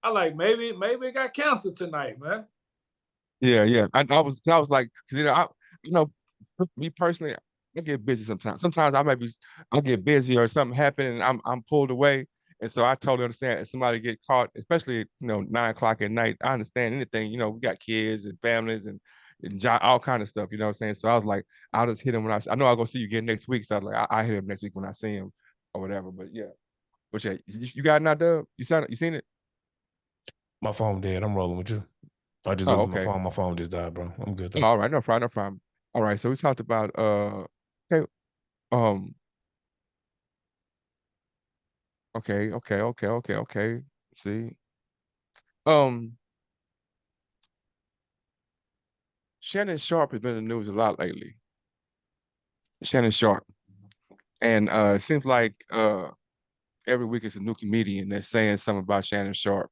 I like, maybe it got canceled tonight, man. Yeah. I was like, because me personally, I get busy sometimes. Sometimes I get busy or something happen and I'm pulled away. And so I totally understand if somebody get caught, especially 9 o'clock at night. I understand anything. We got kids and families and all kind of stuff. You know what I'm saying? So I was like, I'll just hit him when I know I'll go see you again next week. So I was like, I hit him next week when I see him or whatever. But yeah, you got it now, Dub? You seen it? My phone dead. I'm rolling with you. I just Oh, looked at okay. my phone. My phone just died, bro. I'm good though. All right, no problem, no problem. All right, so we talked about okay, um, okay. See, um, Shannon Sharp has been in the news a lot lately. Shannon Sharp, and it seems like every week it's a new comedian that's saying something about Shannon Sharp,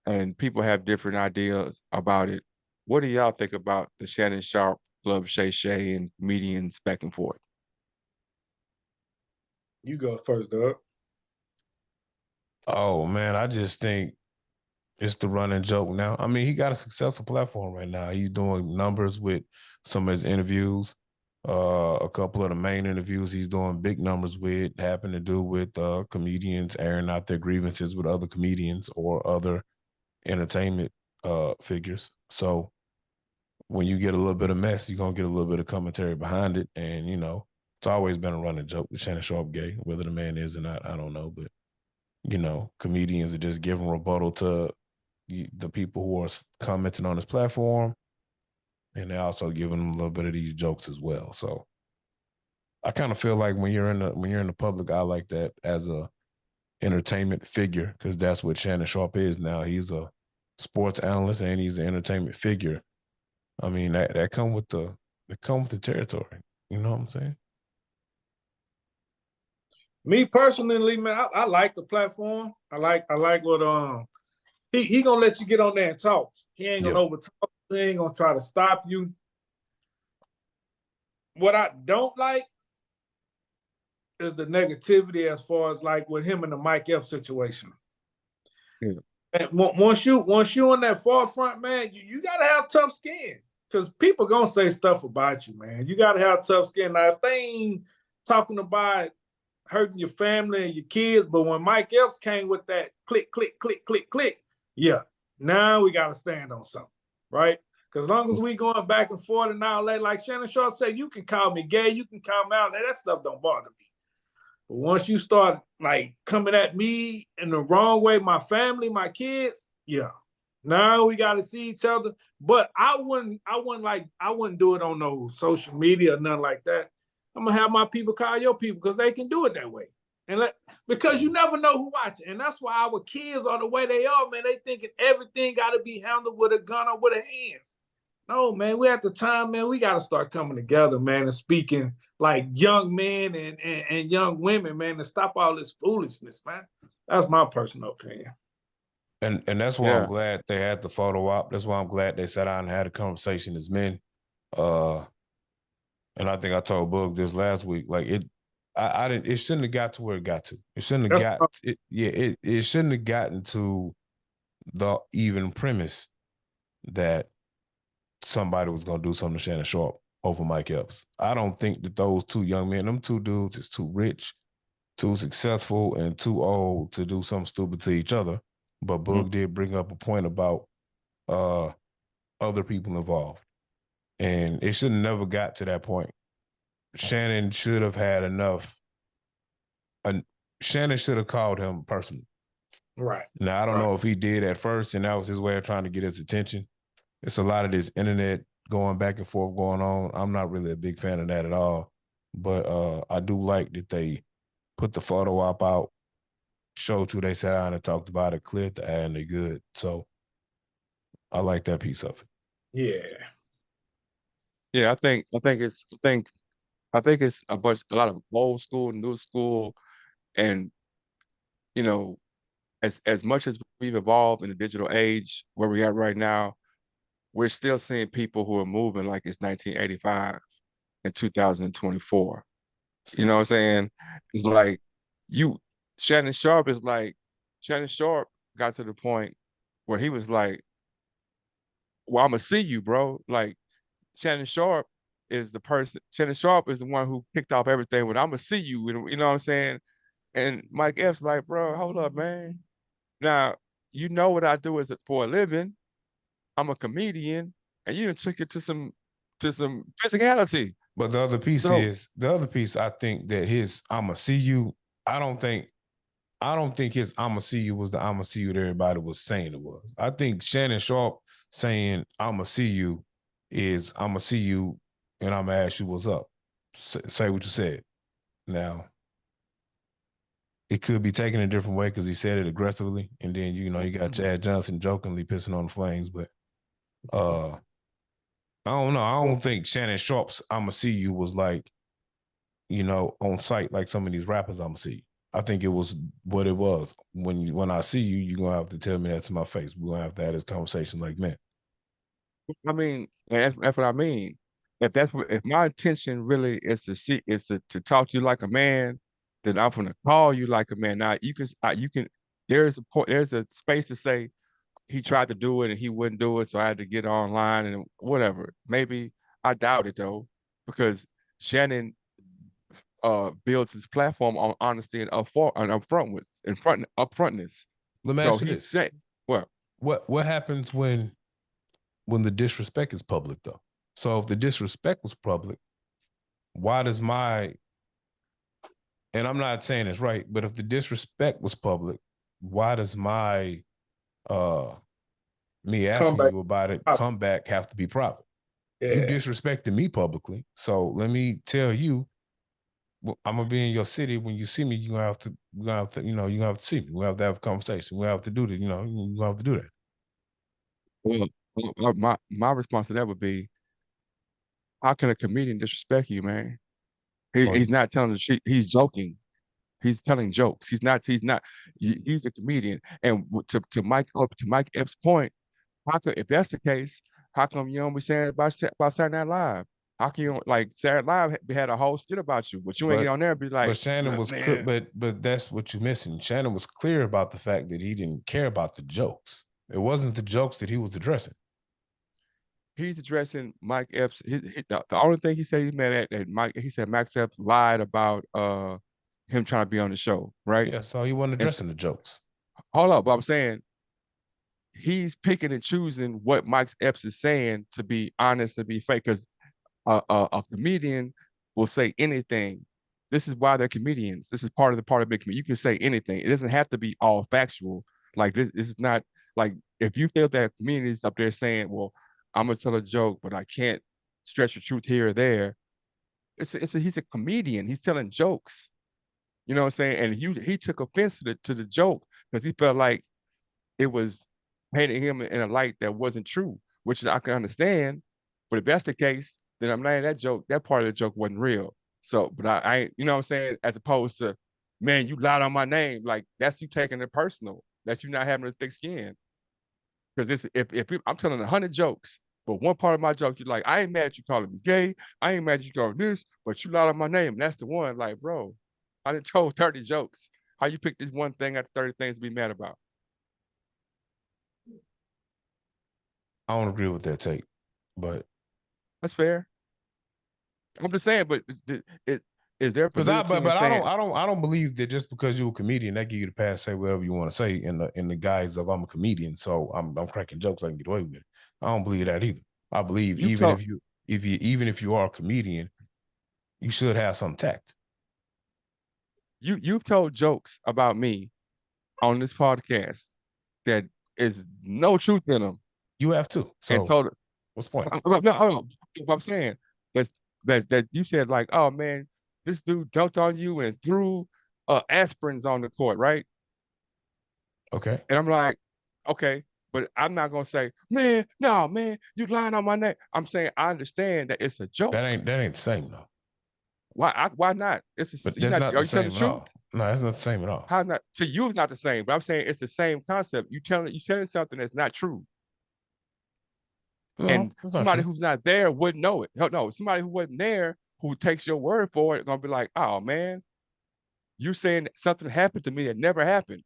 and people have different ideas about it. What do y'all think about the Shannon Sharp Club Shay Shay and comedians back and forth? You go first, Doug. Oh man, I just think it's the running joke now. I mean, he got a successful platform right now. He's doing numbers with some of his interviews. A couple of the main interviews he's doing big numbers with happen to do with comedians airing out their grievances with other comedians or other entertainment figures. So when you get a little bit of mess, you're gonna get a little bit of commentary behind it. And it's always been a running joke with Shannon Sharp gay, whether the man is or not, I don't know. But comedians are just giving rebuttal to the people who are commenting on his platform, and they're also giving them a little bit of these jokes as well. So I kind of feel like when you're in the public eye like that as a entertainment figure, because that's what Shannon Sharp is now. He's a sports analyst and he's an entertainment figure. I mean, that come with the territory. You know what I'm saying? Me personally, man, I like the platform. I like what he gonna let you get on there and talk. He ain't gonna overtalk. He ain't gonna try to stop you. What I don't like is the negativity as far as like with him and the Mike Epps situation. Yeah. And once you on that forefront, man, you gotta have tough skin because people gonna say stuff about you, man. You gotta have tough skin. Now, if they ain't talking about hurting your family and your kids, but when Mike Epps came with that click, yeah, now we gotta stand on something, right? Because as long as we going back and forth and all that, like Shannon Sharp said, you can call me gay, you can call me out, that stuff don't bother me. But once you start like coming at me in the wrong way, my family, my kids, yeah. Now we got to see each other. But I wouldn't do it on no social media or nothing like that. I'm gonna have my people call your people because they can do it that way. Because you never know who watching. And that's why our kids are the way they are, man. They thinking everything got to be handled with a gun or with a hands. No, man, we at the time, man, we got to start coming together, man, and speaking like young men and young women, man, to stop all this foolishness, man. That's my personal opinion. And that's why I'm glad they had the photo op. That's why I'm glad they sat down and had a conversation as men. And I think I told Bug this last week. Like I didn't. It shouldn't have got to where it got to. It shouldn't have got. It, yeah. It shouldn't have gotten to the even premise that somebody was gonna do something to Shannon Sharp over Mike Epps. I don't think that those two young men, them two dudes, is too rich, too successful, and too old to do something stupid to each other. But Boog did bring up a point about other people involved. And it should have never got to that point. Shannon should have had enough. Shannon should have called him personally. Right. Now, I don't know if he did at first, and that was his way of trying to get his attention. It's a lot of this internet going back and forth going on. I'm not really a big fan of that at all. But I do like that they put the photo op out, showed who they sat down and talked about it, cleared the air, and they're good. So I like that piece of it. Yeah. Yeah, I think it's a lot of old school, new school, and you know, as much as we've evolved in the digital age where we are right now, we're still seeing people who are moving like it's 1985 and 2024. You know what I'm saying? It's like Shannon Sharp got to the point where he was like, well, I'm gonna see you, bro. Like Shannon Sharp is the one who kicked off everything with I'm gonna see you, you know what I'm saying? And Mike F's like, bro, hold up, man. Now, you know what I do for a living. I'm a comedian, and you took it to some physicality. But the other piece I think that his I'ma see you, I don't think his I'ma see you was the I'ma see you that everybody was saying it was. I think Shannon Sharp saying I'ma see you is I'ma see you and I'ma ask you what's up. Say what you said. Now, it could be taken a different way because he said it aggressively, and then you got Chad Johnson jokingly pissing on the Flames, but I don't know. I don't think Shannon Sharp's I'ma see you was like, on site like some of these rappers I'ma see you. I think it was what it was. When I see you, you're gonna have to tell me that to my face. We're gonna have to have this conversation like men. I mean, that's what I mean. If my intention really is to talk to you like a man, then I'm gonna call you like a man. Now there's a space to say he tried to do it and he wouldn't do it, so I had to get online and whatever. Maybe I doubt it though, because Shannon builds his platform on honesty and upfrontness. Let me So ask you he's this. Well, what happens when the disrespect is public though? So if the disrespect was public, why does and I'm not saying it's right, but if the disrespect was public, why does me asking you about it comeback have to be private? Yeah. You disrespected me publicly, so let me tell you, I'm gonna be in your city. When you see me, you're gonna have to you're gonna have to see me. We're gonna have to have a conversation. We're gonna have to do that. You're gonna have to do that. Well, my response to that would be, how can a comedian disrespect you, man? He's not telling the truth. He's joking. He's telling jokes. He's a comedian. And to Mike Epps' point, if that's the case, how come you don't be saying about Saturday Night Live? How can you like Saturday Night Live had a whole skit about you, but you ain't get on there and be like, but Shannon was clear, but that's what you're missing. Shannon was clear about the fact that he didn't care about the jokes. It wasn't the jokes that he was addressing. He's addressing Mike Epps. The only thing he said he's mad at Mike. He said Max Epps lied about him trying to be on the show, right? Yeah, so he wasn't addressing the jokes. Hold up, but I'm saying he's picking and choosing what Mike Epps is saying to be honest, to be fake, because a comedian will say anything. This is why they're comedians. This is part of big community. You can say anything. It doesn't have to be all factual. Like this is not like if you feel that comedian is up there saying, well, I'm gonna tell a joke, but I can't stretch the truth here or there. He's a comedian. He's telling jokes. You know what I'm saying? And he took offense to the joke because he felt like it was painting him in a light that wasn't true, which I can understand. But if that's the case, then I'm not that joke. That part of the joke wasn't real. So, but I you know what I'm saying? As opposed to, man, you lied on my name. Like that's you taking it personal. That's you not having a thick skin. Because if I'm telling 100 jokes, but one part of my joke, you're like, I ain't mad at you calling me gay. I ain't mad at you calling this, but you lied on my name. And that's the one. Like, bro, I done told 30 jokes. How you pick this one thing out of 30 things to be mad about? I don't agree with that take, but That's fair. I'm just saying, but is there because validity in I saying, I don't believe that just because you're a comedian, that give you the pass to say whatever you want to say in the guise of I'm a comedian, so I'm cracking jokes, I can get away with it. I don't believe that either. I believe You even told- even if you are a comedian, you should have some tact. you've told jokes about me on this podcast that is no truth in them, You have to. and So told what's the point? no, hold on. What I'm saying is that you said like, oh man, this dude dunked on you and threw aspirins on the court, right? Okay. And I'm like, okay, but I'm not gonna say, man, no, man, you lying on my neck. I'm saying I understand that it's a joke. That ain't the same though. Why not? But You that's not, not are the you telling same the at truth? all. No, that's not the same at all. How not to you it's not the same, but I'm saying it's the same concept. You telling something that's not true. No, And that's not somebody true. who's not there wouldn't know it. No, somebody who wasn't there who takes your word for it gonna be like, oh man, you're saying something happened to me that never happened.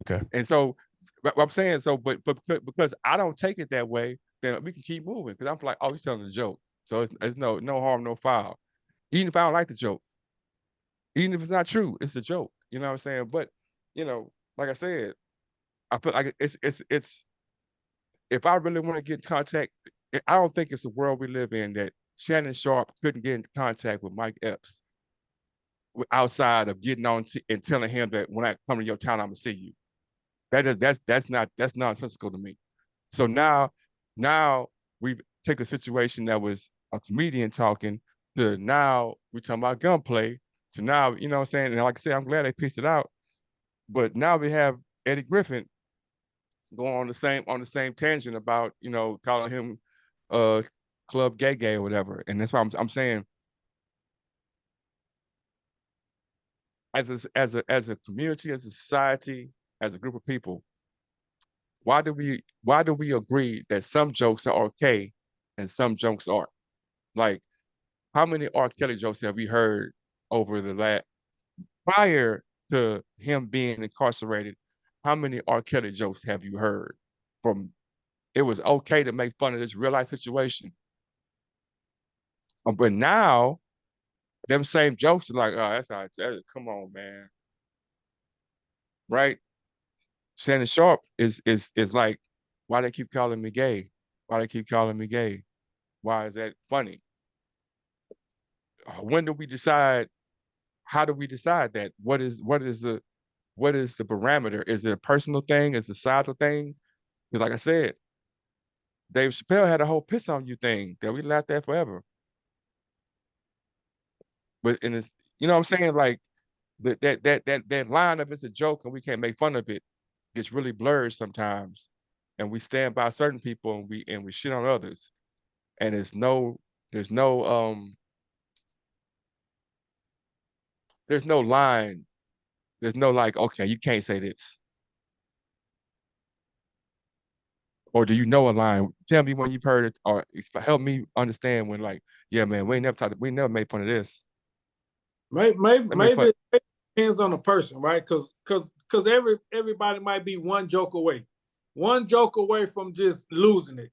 Okay. And so what I'm saying, so but because I don't take it that way, then we can keep moving. Because I'm like, oh, he's telling a joke. So it's no harm, no foul. Even if I don't like the joke, even if it's not true, it's a joke. You know what I'm saying? But like I said, I feel like it's if I really want to get in contact, I don't think it's a world we live in that Shannon Sharp couldn't get in contact with Mike Epps outside of getting on and telling him that when I come to your town, I'm gonna see you. That's nonsensical to me. So now we take a situation that was a comedian talking to now we talking about gunplay to now, you know what I'm saying? And like I said, I'm glad they pieced it out. But now we have Eddie Griffin going on the same tangent about, calling him club gay or whatever. And that's why I'm saying as a community, as a society, as a group of people, why do we agree that some jokes are okay and some jokes aren't? Like, how many R. Kelly jokes have we heard over the last prior to him being incarcerated? How many R. Kelly jokes have you heard from it was okay to make fun of this real life situation? But now them same jokes are like, oh, that's how it's come on, man. Right? Shannon Sharp is like, why they keep calling me gay? Why they keep calling me gay? Why is that funny? When do we decide? How do we decide that? What is the parameter? Is it a personal thing? Is it a societal thing? Because like I said, Dave Chappelle had a whole piss on you thing that we laughed at forever. But in it's you know what I'm saying? Like that line of it's a joke and we can't make fun of it gets really blurred sometimes. And we stand by certain people and we shit on others. And there's no line. There's no like, okay, you can't say this. Or do you know a line? Tell me when you've heard it, or help me understand when, like, yeah, man, we never made fun of this. Maybe it depends on the person, right? Because everybody might be one joke away from just losing it.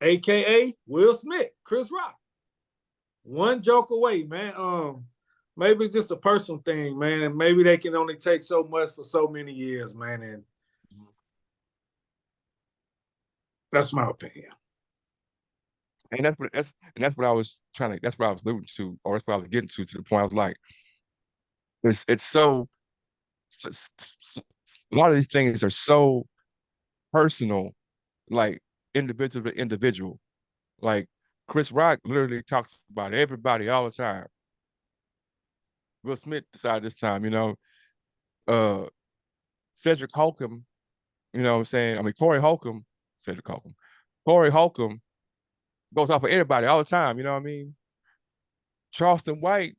AKA Will Smith, Chris Rock. One joke away, man. Maybe it's just a personal thing, man, and maybe they can only take so much for so many years, man, and that's my opinion. And that's what I was that's what I was alluding to, or that's what I was getting to the point I was like, it's so a lot of these things are so personal, like individual to individual. Like Chris Rock literally talks about everybody all the time. Will Smith decided this time, uh Cedric Holcomb, you know what I'm saying? I mean Corey Holcomb, Cedric Holcomb. Corey Holcomb goes off of everybody all the time. You know what I mean? Charleston White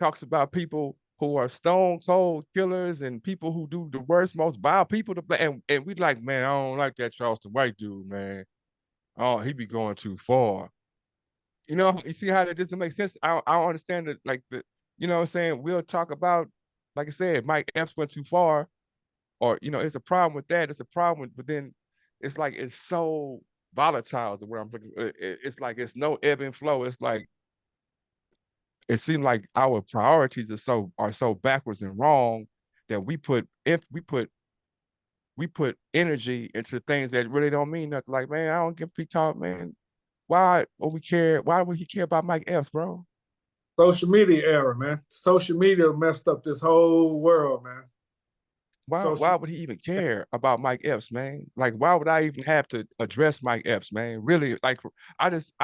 talks about people who are stone cold killers and people who do the worst, most vile people to play. And we like, man, I don't like that Charleston White dude, man. Oh, he be going too far. You know, you see how that doesn't make sense? I don't understand it. Like you know what I'm saying? We'll talk about, like I said, Mike Epps went too far, or it's a problem with that. It's a problem with, but then it's like it's so volatile the way I'm looking. It's like it's no ebb and flow. It's like it seems like our priorities are so backwards and wrong that we put energy into things that really don't mean nothing. Like, man, I don't give a talk, man. Why would we care? Why would he care about Mike Epps, bro? Social media era, man. Social media messed up this whole world, man. Why would he even care about Mike Epps, man? Like, why would I even have to address Mike Epps, man? Really, like, I just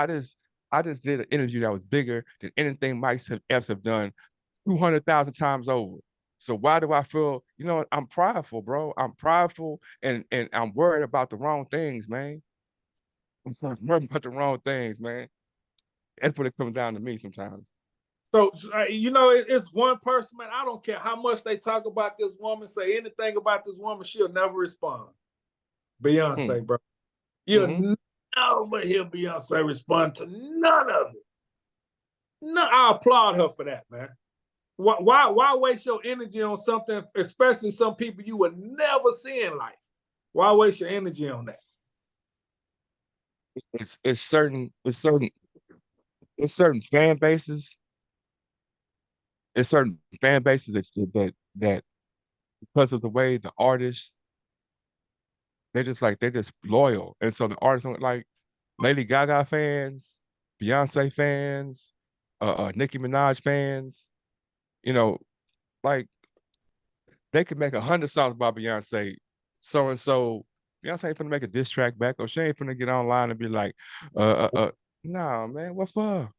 did an interview that was bigger than anything Mike Epps have done 200,000 times over. So why do I feel, I'm prideful, bro. I'm prideful and I'm worried about the wrong things, man. I'm worried about the wrong things, man. That's what it comes down to me sometimes. So, it's one person, man. I don't care how much they talk about this woman, say anything about this woman, she'll never respond. Beyonce, bro. You'll never hear Beyonce respond to none of it. No, I applaud her for that, man. Why waste your energy on something, especially some people you would never see in life? Why waste your energy on that? It's certain fan bases. It's certain fan bases that because of the way the artists, they're just loyal. And so the artists are like Lady Gaga fans, Beyonce fans, Nicki Minaj fans, like they could make 100 songs about Beyonce. So and so, Beyonce ain't finna make a diss track back, or she ain't finna get online and be like, nah, man, what for?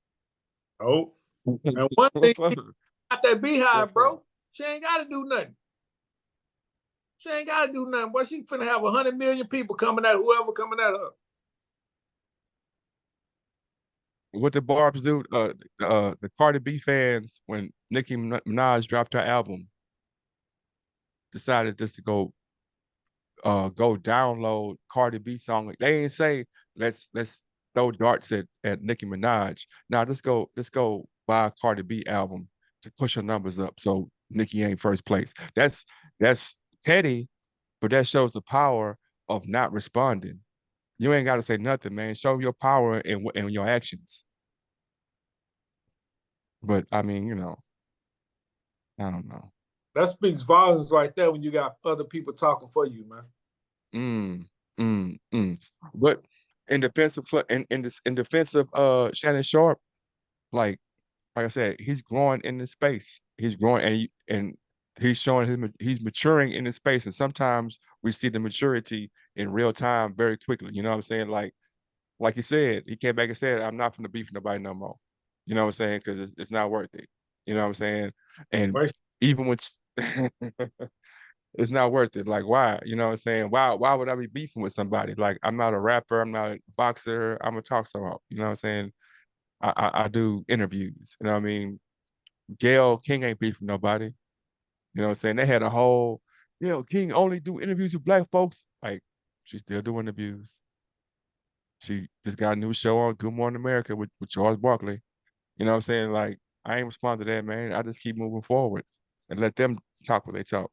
Oh, and one thing about that Beehive, bro, she ain't got to do nothing. She ain't got to do nothing. Boy, she finna have 100 million people coming at whoever coming at her. What the Barbs do? The Cardi B fans, when Nicki Minaj dropped her album, decided just to go download Cardi B song. They ain't say let's throw darts at Nicki Minaj. Now let's go buy a Cardi B album to push her numbers up so Nicki ain't first place. That's petty, but that shows the power of not responding. You ain't got to say nothing, man. Show your power in your actions. But I mean, I don't know. That speaks volumes right there when you got other people talking for you, man. But in defense of Shannon Sharpe, like I said, he's growing in this space. He's growing and he's showing he's maturing in this space. And sometimes we see the maturity in real time very quickly. You know what I'm saying? Like he said, he came back and said, I'm not gonna beef nobody no more. You know what I'm saying? Because it's not worth it. You know what I'm saying? And even when it's not worth it. Like, why? You know what I'm saying? Why would I be beefing with somebody? Like, I'm not a rapper. I'm not a boxer. I'm a talk show. You know what I'm saying? I do interviews. You know what I mean? Gayle King ain't beefing nobody. You know what I'm saying? They had a whole, King only do interviews with black folks. Like, she's still doing interviews. She just got a new show on Good Morning America with Charles Barkley. You know what I'm saying? Like, I ain't respond to that, man. I just keep moving forward and let them talk what they talk.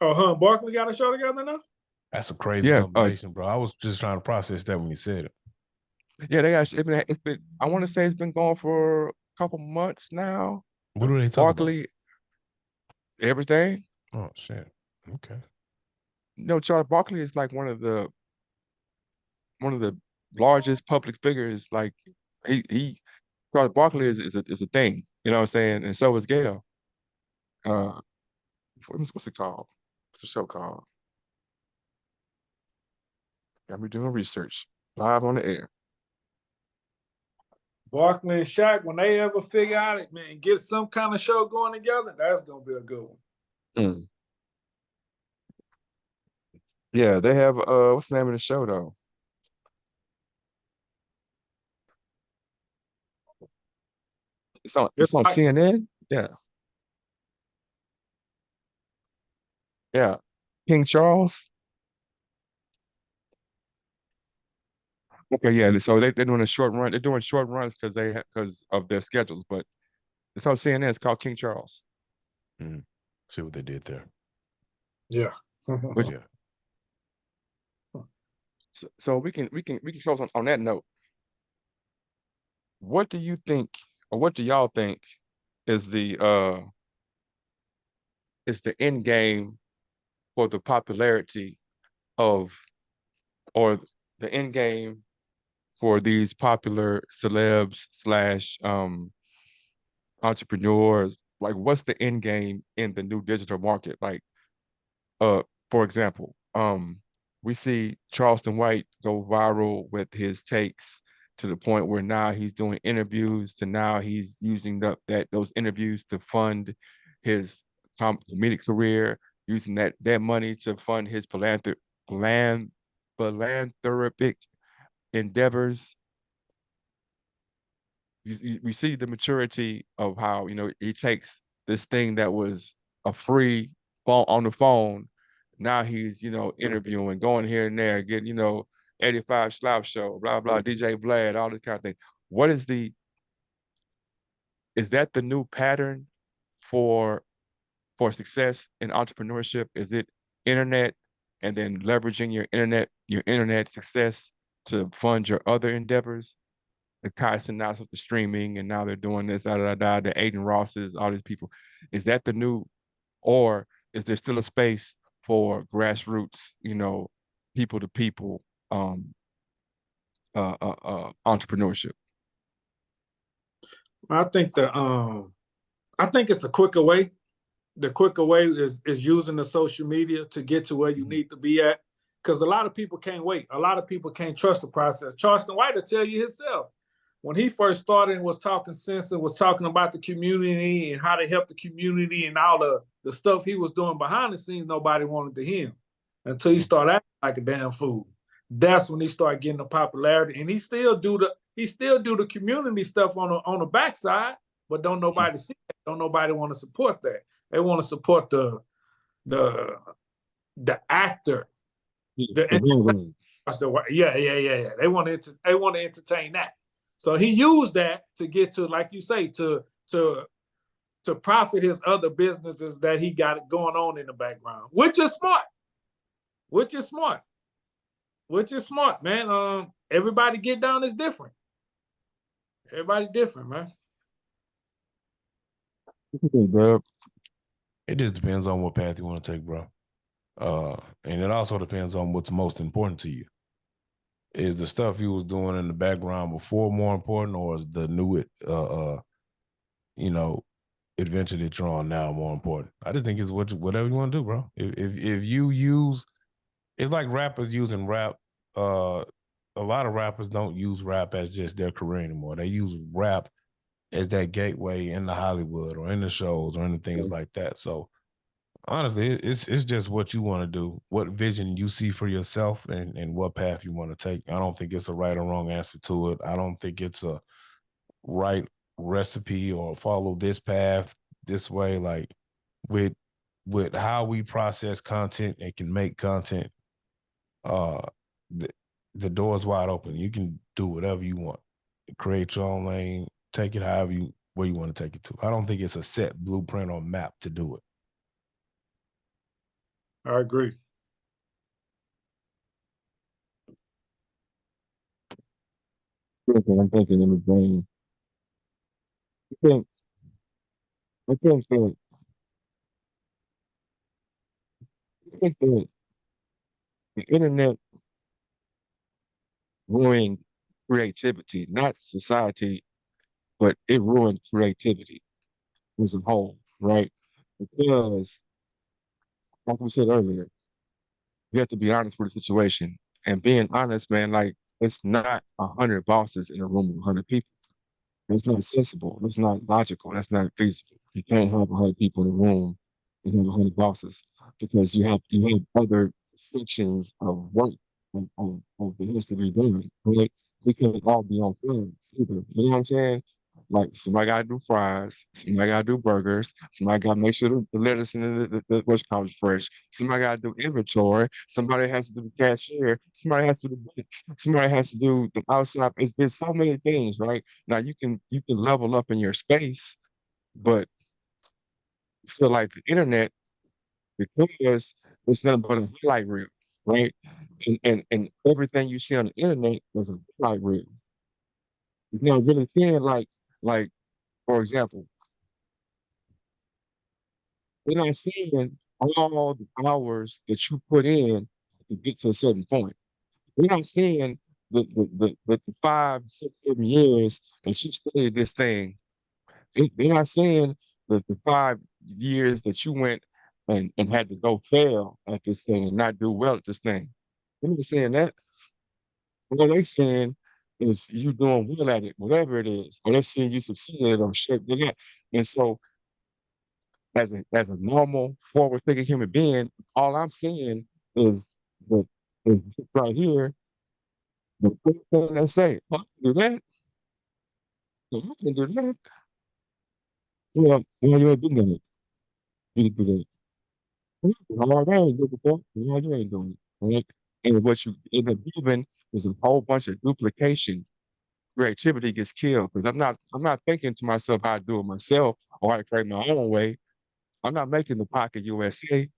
Oh, Barkley got a show together now? That's a crazy combination, bro. I was just trying to process that when you said it. Yeah, it's been I want to say it's been going for a couple months now. What do they talk Barkley, about? Everything. Oh shit. Okay. No, Charles Barkley is like one of the largest public figures. Like Charles Barkley is a thing. You know what I'm saying? And so is Gayle. What's it called? What's the show called? Got me doing research live on the air. Barkley and Shaq, when they ever figure out it, man, get some kind of show going together, that's gonna be a good one. Yeah, they have what's the name of the show though? It's It's on like, CNN. Yeah, yeah. King Charles. Okay, yeah. So they're doing a short run. They're doing short runs because of their schedules, but it's on CNN. It's called King Charles. See what they did there. yeah. Which Yeah. so we can close on that note. What do you think, or what do y'all think is the end game for the popularity of, or the end game for these popular celebs slash entrepreneurs? Like, what's the end game in the new digital market? Like, uh, for example, we see Charleston White go viral with his takes to the point where now he's doing interviews, to now he's using those interviews to fund his comedic career, using that money to fund his philanthropic endeavors. We see the maturity of how, he takes this thing that was a free phone on the phone. Now he's, interviewing, going here and there, getting, 85 Slap Show, blah, blah, DJ Vlad, all this kind of thing. What is that the new pattern for success in entrepreneurship? Is it internet and then leveraging your internet success to fund your other endeavors? The Kyson now with the streaming, and now they're doing this, the Aiden Rosses, all these people. Is that the new, or is there still a space for grassroots, people to people entrepreneurship? I think I think it's a quicker way. The quicker way is using the social media to get to where you need to be at. Because a lot of people can't wait. A lot of people can't trust the process. Charleston White will tell you himself. When he first started and was talking sense and was talking about the community and how to help the community and all the stuff he was doing behind the scenes, nobody wanted to hear him until he started acting like a damn fool. That's when he started getting the popularity. And he still do the community stuff on the backside, but don't nobody see it. Don't nobody want to support that. They want to support the actor. Yeah. They want to entertain that. So he used that to get to, like you say, to profit his other businesses that he got going on in the background, which is smart. Man. Everybody get down is different. Everybody different, man. Bro. It just depends on what path you want to take, bro. And it also depends on what's most important to you. Is the stuff you was doing in the background before more important, or is the new adventure that you're on now more important? I just think it's whatever you want to do, bro. If you use, it's like rappers using rap. A lot of rappers don't use rap as just their career anymore. They use rap as that gateway into Hollywood or in the shows or in the things like that. So honestly, it's just what you want to do, what vision you see for yourself, and what path you want to take. I don't think it's a right or wrong answer to it. I don't think it's a right recipe or follow this path this way. Like with how we process content and can make content, the door's wide open. You can do whatever you want. Create your own lane, take it where you want to take it to. I don't think it's a set blueprint or map to do it. I agree. I'm thinking in the brain. I think that the internet ruined creativity, not society, but it ruined creativity as a whole, right? Because, like we said earlier, you have to be honest with the situation. And being honest, man, like, it's not 100 bosses in a room with 100 people. That's not sensible. That's not logical. That's not feasible. You can't have 100 people in a room and have 100 bosses, because you have other sections of work of that has to be done, right? We can't all be on flags either. You know what I'm saying? Like somebody gotta do fries, somebody gotta do burgers, somebody gotta make sure the lettuce and the what's called fresh, somebody gotta do inventory, somebody has to do the cashier, somebody has to do books, somebody has to do the outside. There's so many things, right? Now you can level up in your space, but feel like the internet because it's nothing but a highlight reel, right? And everything you see on the internet is a highlight reel. You know, really seeing like for example, we're not seeing all the hours that you put in to get to a certain point. We're not seeing the 5, 6, 7 years that you studied this thing. They're not saying the 5 years that you went and had to go fail at this thing and not do well at this thing. They're not saying that. What they're saying is you doing well at it, whatever it is, or they're seeing you succeed at it or shape they're not. And so as a normal forward thinking human being, all I'm seeing is the is right here, the first thing they say, oh, I can do that. Oh, I can do that. Well, you ain't doing it. You can do that. Hard ain't good with that. Hard you ain't doing it. Right? And what you end up giving is a whole bunch of duplication. Creativity gets killed because I'm not thinking to myself how to do it myself or how to create my own way. I'm not making the Pocket USA.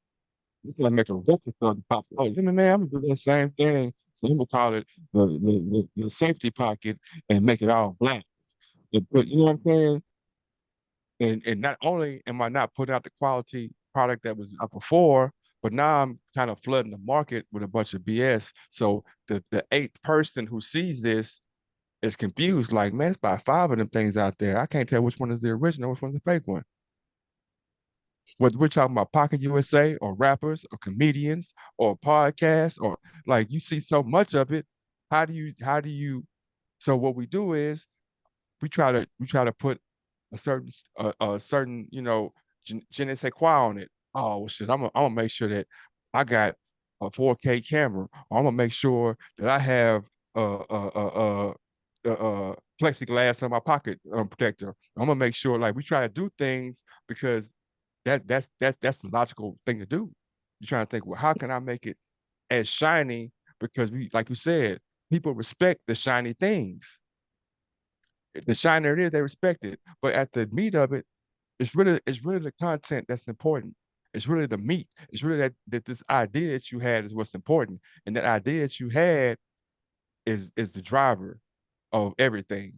I'm gonna make a replica of the Pocket. Oh, you know, man, I'm gonna do that same thing. I'm gonna call it the safety pocket and make it all black. But you know what I'm saying? And not only am I not putting out the quality product that was up before, but now I'm kind of flooding the market with a bunch of BS. So the eighth person who sees this is confused, like, man, it's about 5 of them things out there. I can't tell which one is the original, which one's the fake one. Whether we're talking about Pocket USA or rappers or comedians or podcasts or like you see so much of it, how do you so what we do is we try to put a certain je ne sais quoi on it. Oh well, shit, I'm gonna make sure that I got a 4K camera. Or I'm gonna make sure that I have plexiglass on my pocket protector. I'm gonna make sure like we try to do things because that's the logical thing to do. You're trying to think, well, how can I make it as shiny? Because we, like you said, people respect the shiny things. The shinier it is, they respect it. But at the meat of it, it's really the content that's important. It's really the meat. It's really that this idea that you had is what's important. And that idea that you had is the driver of everything.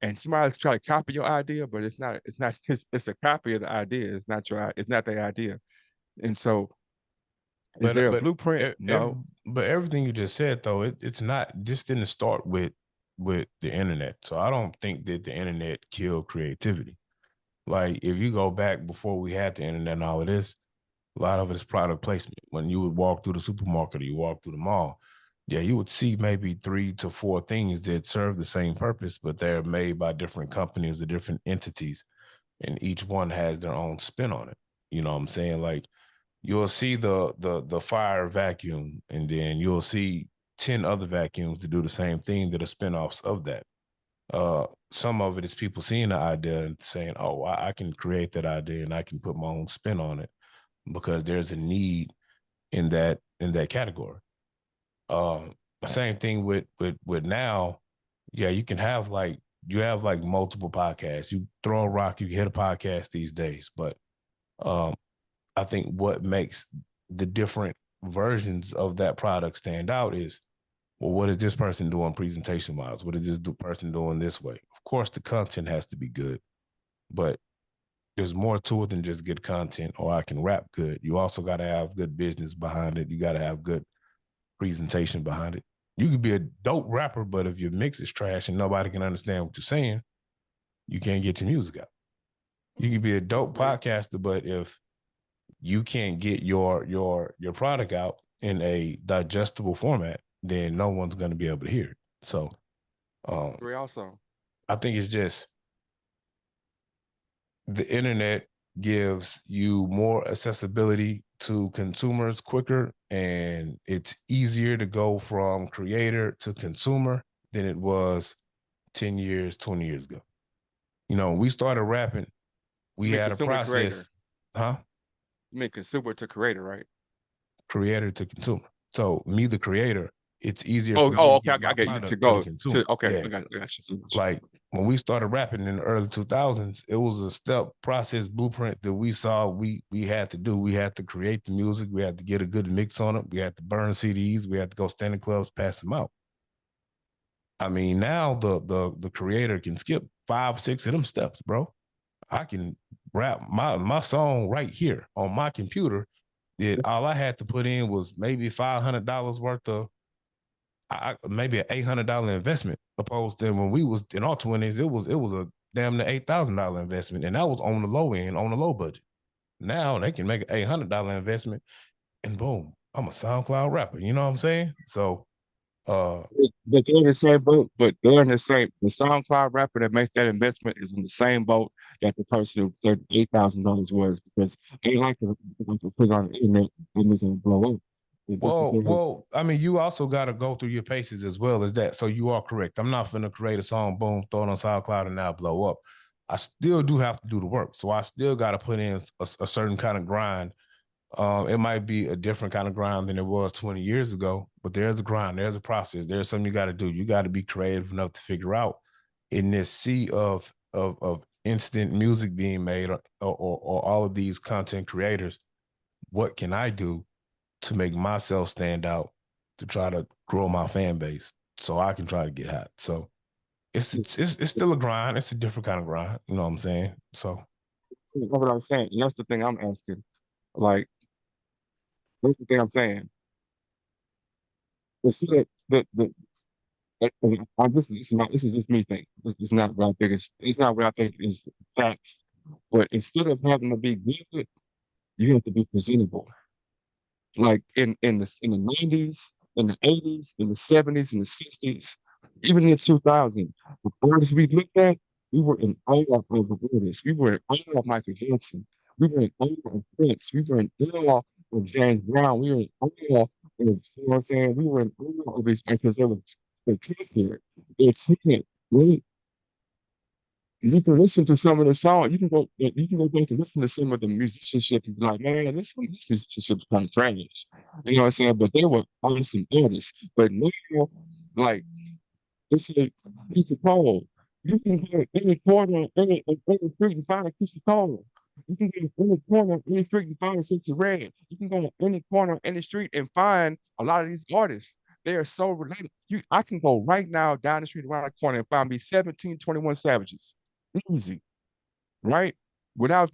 And somebody's try to copy your idea, but it's not it's a copy of the idea. It's not the idea. And so is But there a but blueprint? No. but everything you just said though, it's not this didn't start with the internet. So I don't think that the internet killed creativity. Like if you go back before we had the internet and all of this, a lot of it is product placement. When you would walk through the supermarket or you walk through the mall, yeah, you would see maybe 3 to 4 things that serve the same purpose, but they're made by different companies or different entities, and each one has their own spin on it. You know what I'm saying? Like you'll see the fire vacuum, and then you'll see 10 other vacuums to do the same thing that are spinoffs of that. Some of it is people seeing the idea and saying, "Oh, I can create that idea and I can put my own spin on it because there's a need in that category." Um, Same thing with now. Yeah, you have like multiple podcasts. You throw a rock, you hit a podcast these days. But um, I think what makes the different versions of that product stand out is, well, what is this person doing presentation wise? What is this person doing this way? Of course, the content has to be good, but there's more to it than just good content or I can rap good. You also got to have good business behind it. You got to have good presentation behind it. You could be a dope rapper, but if your mix is trash and nobody can understand what you're saying, you can't get your music out. You could be a dope podcaster, but if you can't get your product out in a digestible format, then no one's going to be able to hear it. So, Agree also. I think it's just the internet gives you more accessibility to consumers quicker and it's easier to go from creator to consumer than it was 10 years, 20 years ago. You know, when we started rapping, we had a consumer to creator. process, huh? You mean consumer to creator, right? Creator to consumer. So me, the creator, it's easier Oh, for me to okay. get my I get you to product to the go consumer. to. Okay, Yeah. I got you. Like when we started rapping in the early 2000s, it was a step process blueprint that we saw we had to do. We had to create the music. We had to get a good mix on it. We had to burn CDs. We had to go stand in clubs, pass them out. I mean, now the creator can skip 5, 6 of them steps, bro. I can rap my song right here on my computer. All I had to put in was maybe $500 worth of maybe an $800 investment, opposed to when we was in our 20s, it was a damn near $8,000 investment, and that was on the low end, on the low budget. Now they can make an $800 investment, and boom, I'm a SoundCloud rapper. You know what I'm saying? So, but they're in the same boat. But they're in the same. The SoundCloud rapper that makes that investment is in the same boat that the person who $8,000 was, because they like to put on the internet and it's gonna blow up. Well, I mean, you also got to go through your paces as well as that. So you are correct. I'm not finna create a song, boom, throw it on SoundCloud, and now blow up. I still do have to do the work. So I still got to put in a certain kind of grind. It might be a different kind of grind than it was 20 years ago, but there's a grind, there's a process, there's something you got to do. You got to be creative enough to figure out in this sea of instant music being made, or all of these content creators, what can I do to make myself stand out, to try to grow my fan base so I can try to get hot. So it's still a grind. It's a different kind of grind. You know what I'm saying? So that's what I'm saying. And that's the thing I'm asking. Like, that's the thing I'm saying. This is just me thinking. This is not what I think. It's not what I think is facts. But instead of having to be good, you have to be presentable. Like in the 90s, in the 80s, in the 70s, in the 60s, even in the 2000s, the artists we looked at, we were in awe of the artists. We were in awe of Michael Jackson. We were in awe of Prince. We were in awe of James Brown. We were in awe of, you know what I'm saying? We were in awe of these because they're talented. They're talented. Right? You can listen to some of the songs. You can go back and listen to some of the musicianship and be like, man, this musicianship is kind of trash. You know what I'm saying? But they were awesome artists. But now, like, it's a piece of coal. You can go in any corner, any street and find a piece of coal. You can go in any corner, any street and find a Sexy Red. You can go in any corner, any street and find a lot of these artists. They are so related. I can go right now down the street around the corner and find me 17, 21 Savages. Easy, right? Without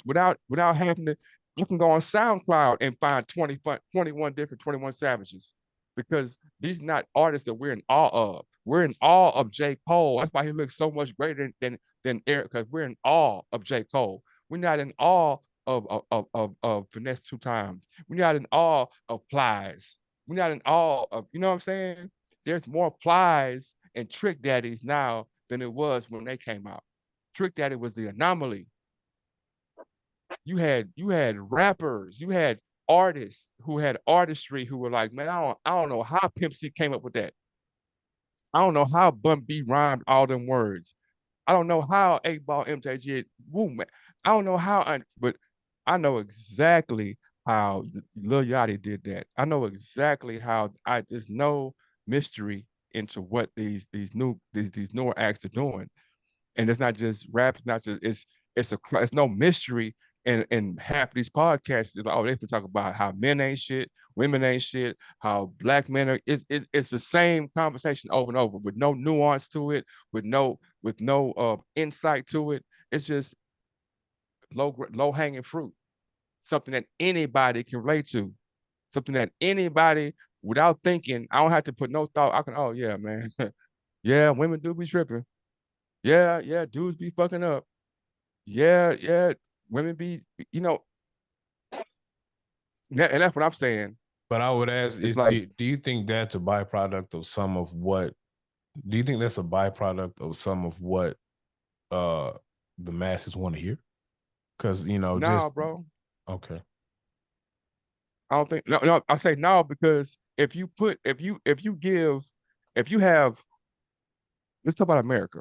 having to, you can go on SoundCloud and find 21 different 21 Savages, because these are not artists that we're in awe of. We're in awe of J. Cole. That's why he looks so much greater than Eric, because we're in awe of J. Cole. We're not in awe of Finesse Two Times. We're not in awe of Plies. We're not in awe of, you know what I'm saying? There's more Plies and Trick Daddies now than it was when they came out. Trick Daddy was the anomaly. You had rappers, you had artists who had artistry who were like, man, I don't know how Pimp C came up with that. I don't know how Bun B rhymed all them words. I don't know how 8 Ball MJG, woo, man. I don't know how, but I know exactly how Lil Yachty did that. I know exactly how. There's no mystery into what these newer acts are doing. And it's not just rap, it's not just it's no mystery. And half of these podcasts is like, oh, they can talk about how men ain't shit, women ain't shit, how black men are. It's the same conversation over and over with no nuance to it, with no insight to it. It's just low hanging fruit, something that anybody can relate to, something that anybody without thinking. I don't have to put no thought. I can, oh yeah, man, yeah, women do be tripping. Yeah, dudes be fucking up. Yeah, women be, and that's what I'm saying. but I would ask, It's like, do you think that's a byproduct of some of what? Do you think that's a byproduct of some of what the masses want to hear? Because nah, bro. Okay. I don't think no. I say no because if you have, let's talk about America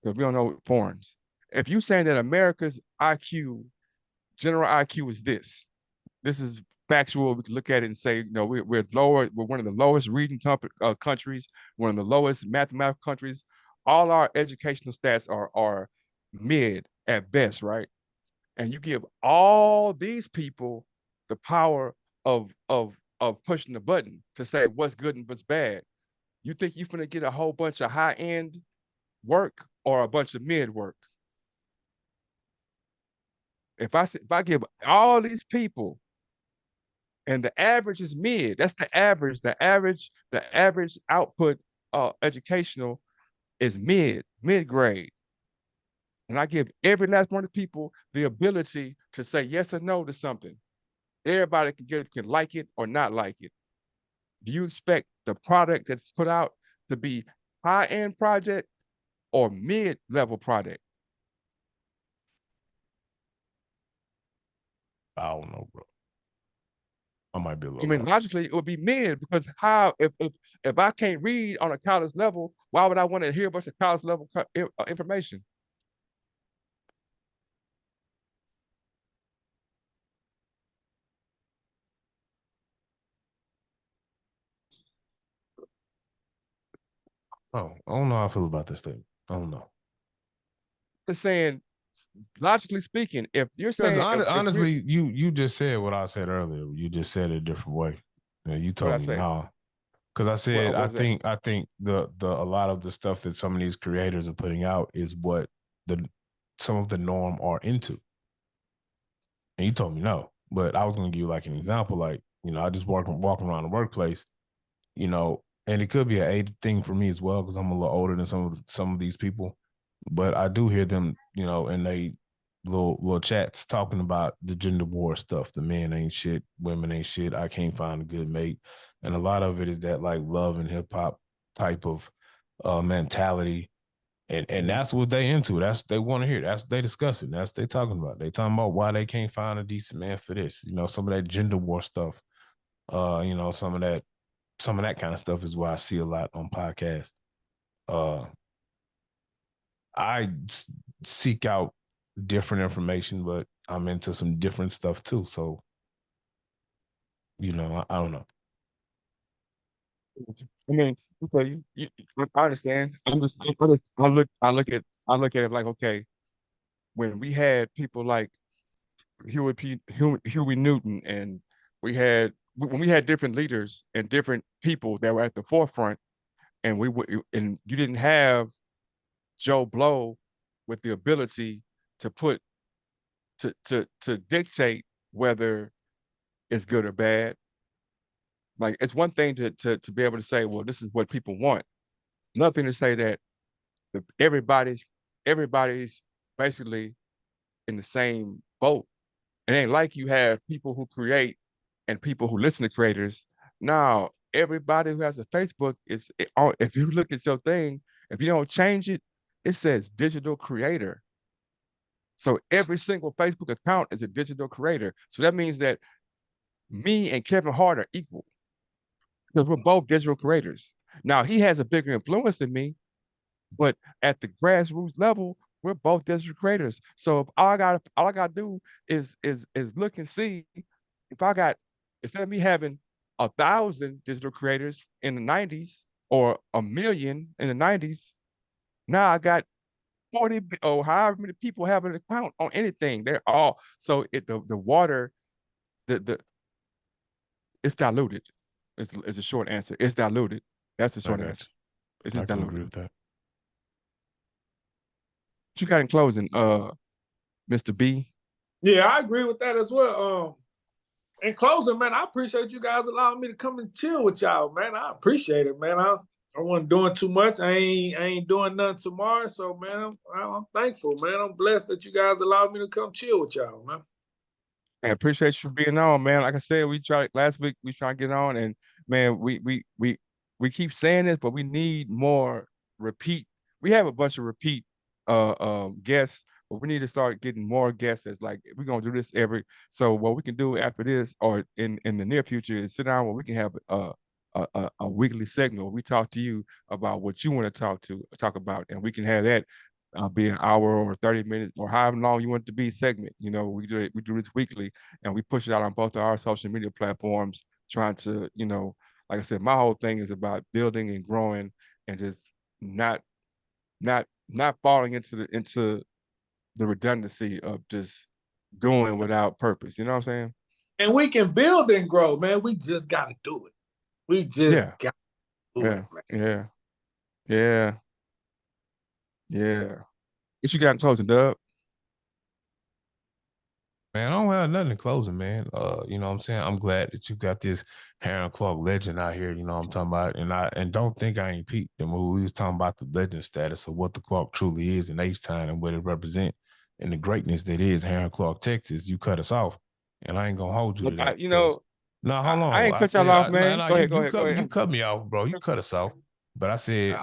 because we don't know foreigners. If you saying that America's IQ, general IQ is this is factual. We can look at it and say, we're lower. We're one of the lowest reading countries, one of the lowest mathematical countries. All our educational stats are mid at best, right? And you give all these people the power of pushing the button to say what's good and what's bad. You think you're gonna get a whole bunch of high end work or a bunch of mid work? If I give all these people and the average is mid, that's the average. The average output educational is mid grade. And I give every last one of the people the ability to say yes or no to something. Everybody can like it or not like it. Do you expect the product that's put out to be high-end project or mid-level product? I don't know, bro. I might be a I little mean, lost. logically, it would be mid because how if I can't read on a college level, why would I want to hear a bunch of college level information? Oh, I don't know how I feel about this thing. I don't know. Just saying, logically speaking, if you're Because saying if we're honestly, you just said what I said earlier. You just said it a different way. You what I told me say, no. Because I said what was that? I think the a lot of the stuff that some of these creators are putting out is what the some of the norm are into. And you told me no. But I was gonna give you like an example, like, I just walking around the workplace, and it could be an age thing for me as well, because I'm a little older than some of these people. But I do hear them, in they little chats talking about the gender war stuff. The men ain't shit, women ain't shit. I can't find a good mate, and a lot of it is that like love and hip hop type of mentality, and that's what they into. That's they want to hear. That's they discussing. That's they talking about. They talking about why they can't find a decent man for this. Some of that gender war stuff. Some of that kind of stuff is why I see a lot on podcasts. Uh, I seek out different information, but I'm into some different stuff too. So, I don't know. I mean, okay, I understand. I look at it like, okay, when we had people like Huey Newton, and when we had different leaders and different people that were at the forefront, and and you didn't have Joe Blow with the ability to put to dictate whether it's good or bad. Like, it's one thing to be able to say, well, this is what people want. Another thing to say that everybody's basically in the same boat. It ain't like you have people who create and people who listen to creators. Now, everybody who has a Facebook if you look at your thing, if you don't change it, it says digital creator. So every single Facebook account is a digital creator. So that means that me and Kevin Hart are equal because we're both digital creators. Now, he has a bigger influence than me, but at the grassroots level, we're both digital creators. So if all I gotta do is look and see if I got, instead of me having 1,000 digital creators in the 90s or 1,000,000 in the 90s, now I got 40 or however many people have an account on anything. They're all so the water, the it's diluted. It's a short answer. It's diluted. That's the I short got answer. It's you. I just can agree diluted. with that. What you got in closing, Mr. B? Yeah, I agree with that as well. In closing, man, I appreciate you guys allowing me to come and chill with y'all, man. I appreciate it, man. I wasn't doing too much. I ain't doing nothing tomorrow. So, man, I'm thankful, man. I'm blessed that you guys allowed me to come chill with y'all, man. I appreciate you being on, man. Like I said, we tried last week, we tried to get on, and man, we keep saying this, but we need more repeat. We have a bunch of repeat guests, but we need to start getting more guests. That's like we're gonna do this every. So what we can do after this, or in the near future, is sit down where we can have a weekly segment where we talk to you about what you want to talk about, and we can have that be an hour or 30 minutes or however long you want it to be segment. You know, we do this weekly, and we push it out on both of our social media platforms, trying to, you know, like I said, my whole thing is about building and growing and just not falling into the redundancy of just doing without purpose. You know what I'm saying? And we can build and grow, man. We just got to do it. We just Yeah. got to do Yeah. it, man. Yeah. Yeah. Yeah. What you got in closing, Dub? Man, I don't have nothing in closing, man. You know what I'm saying? I'm glad that you got this Heron Clark legend out here, you know what I'm talking about. And don't think I ain't peeped the movie. We was talking about the legend status of what the Clark truly is in H-Town and what it represents and the greatness that is Heron Clark, Texas. You cut us off. And I ain't gonna hold you to Look, that. you know, No, hold I on. ain't I cut y'all said, off, man. no, Go ahead, you cut me off, bro. You cut us off. But I said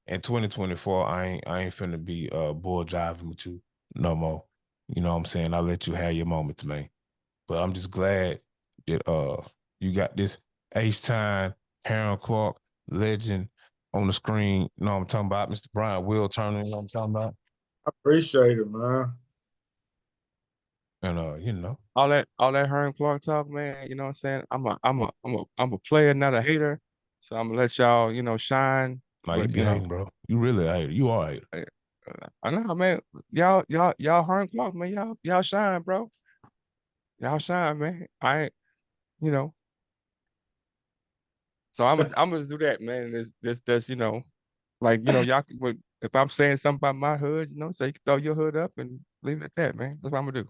in 2024, I ain't finna be bull jiving with you no more. You know what I'm saying? I'll let you have your moments, man. But I'm just glad that you got this H-Time, Heron Clark legend on the screen. You know what I'm talking about? Mr. Brian Wilturner, you know what I'm talking about? I appreciate it, man. And you know. all that Heron Clark talk, man. You know what I'm saying? I'm a player, not a hater. So I'm gonna let y'all, you know, shine. Nah, you But be you know, hating, bro. You really a hater. You are a hater. I know, man. Y'all Heron Clark, man. Y'all shine, bro. Y'all shine, man. I ain't, you know. So I'm gonna do that, man. This you know, like, you know, y'all if I'm saying something about my hood, you know, so you can throw your hood up and leave it at that, man. That's what I'm gonna do.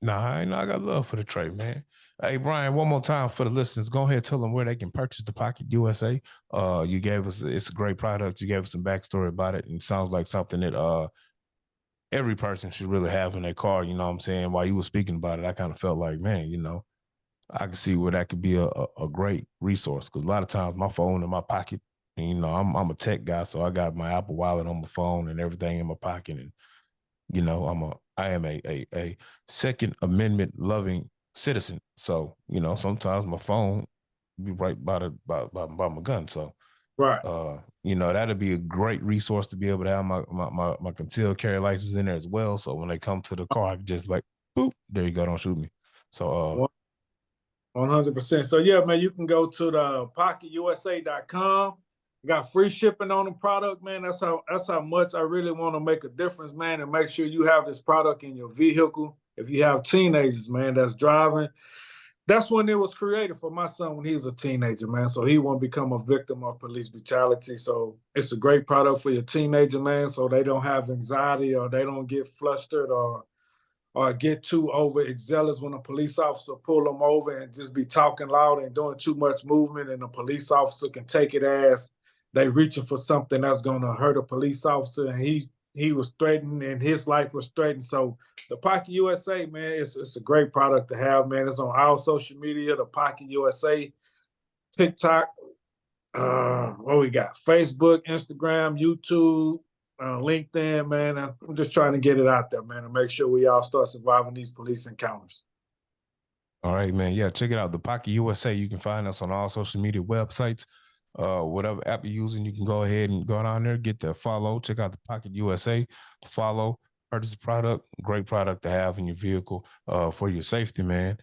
Nah, I got love for the trade, man. Hey, Brian, one more time for the listeners. Go ahead, tell them where they can purchase the Pocket USA. You gave us it's a great product. You gave us some backstory about it, and it sounds like something that every person should really have in their car. You know what I'm saying? While you were speaking about it, I kind of felt like, man, you know, I can see where that could be a great resource, because a lot of times my phone in my pocket, and you know, I'm a tech guy, so I got my Apple Wallet on my phone and everything in my pocket, and you know, I am a Second Amendment loving citizen. So, you know, sometimes my phone be right by my gun. So Right. you know, that'd be a great resource to be able to have my concealed carry license in there as well. So when they come to the car, I can just like, boop, there you go, don't shoot me. So 100%. So yeah, man, you can go to the pocketusa.com. You got free shipping on the product, man. That's how much I really want to make a difference, man, and make sure you have this product in your vehicle. If you have teenagers, man, that's driving, that's when it was created for my son when he was a teenager, man. So he won't become a victim of police brutality. So it's a great product for your teenager, man, so they don't have anxiety or they don't get flustered or get too overzealous when a police officer pull them over and just be talking loud and doing too much movement, and the police officer can take it as they reaching for something that's going to hurt a police officer, and he was threatened and his life was threatened. So the Pocket USA, man, it's a great product to have, man. It's on our social media, the Pocket USA, TikTok, what we got? Facebook, Instagram, YouTube, LinkedIn, man. I'm just trying to get it out there, man, and make sure we all start surviving these police encounters. all right, man. Yeah, check it out. The Pocket USA. You can find us on all social media websites. Whatever app you're using, you can go ahead and go down there, get the follow, check out the Pocket USA, follow, purchase the product. Great product to have in your vehicle for your safety, man.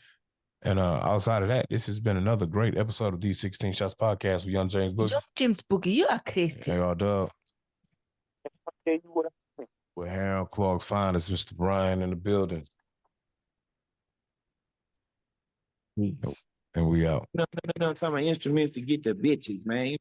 And outside of that, this has been another great episode of these 16 Shots Podcast with Young James Boogie. Young James Boogie, you are crazy. Hey, all dub. With Harold Clark's finest, Mr. Brian in the building. Peace. And we out. No, I'm talking about instruments to get the bitches, man.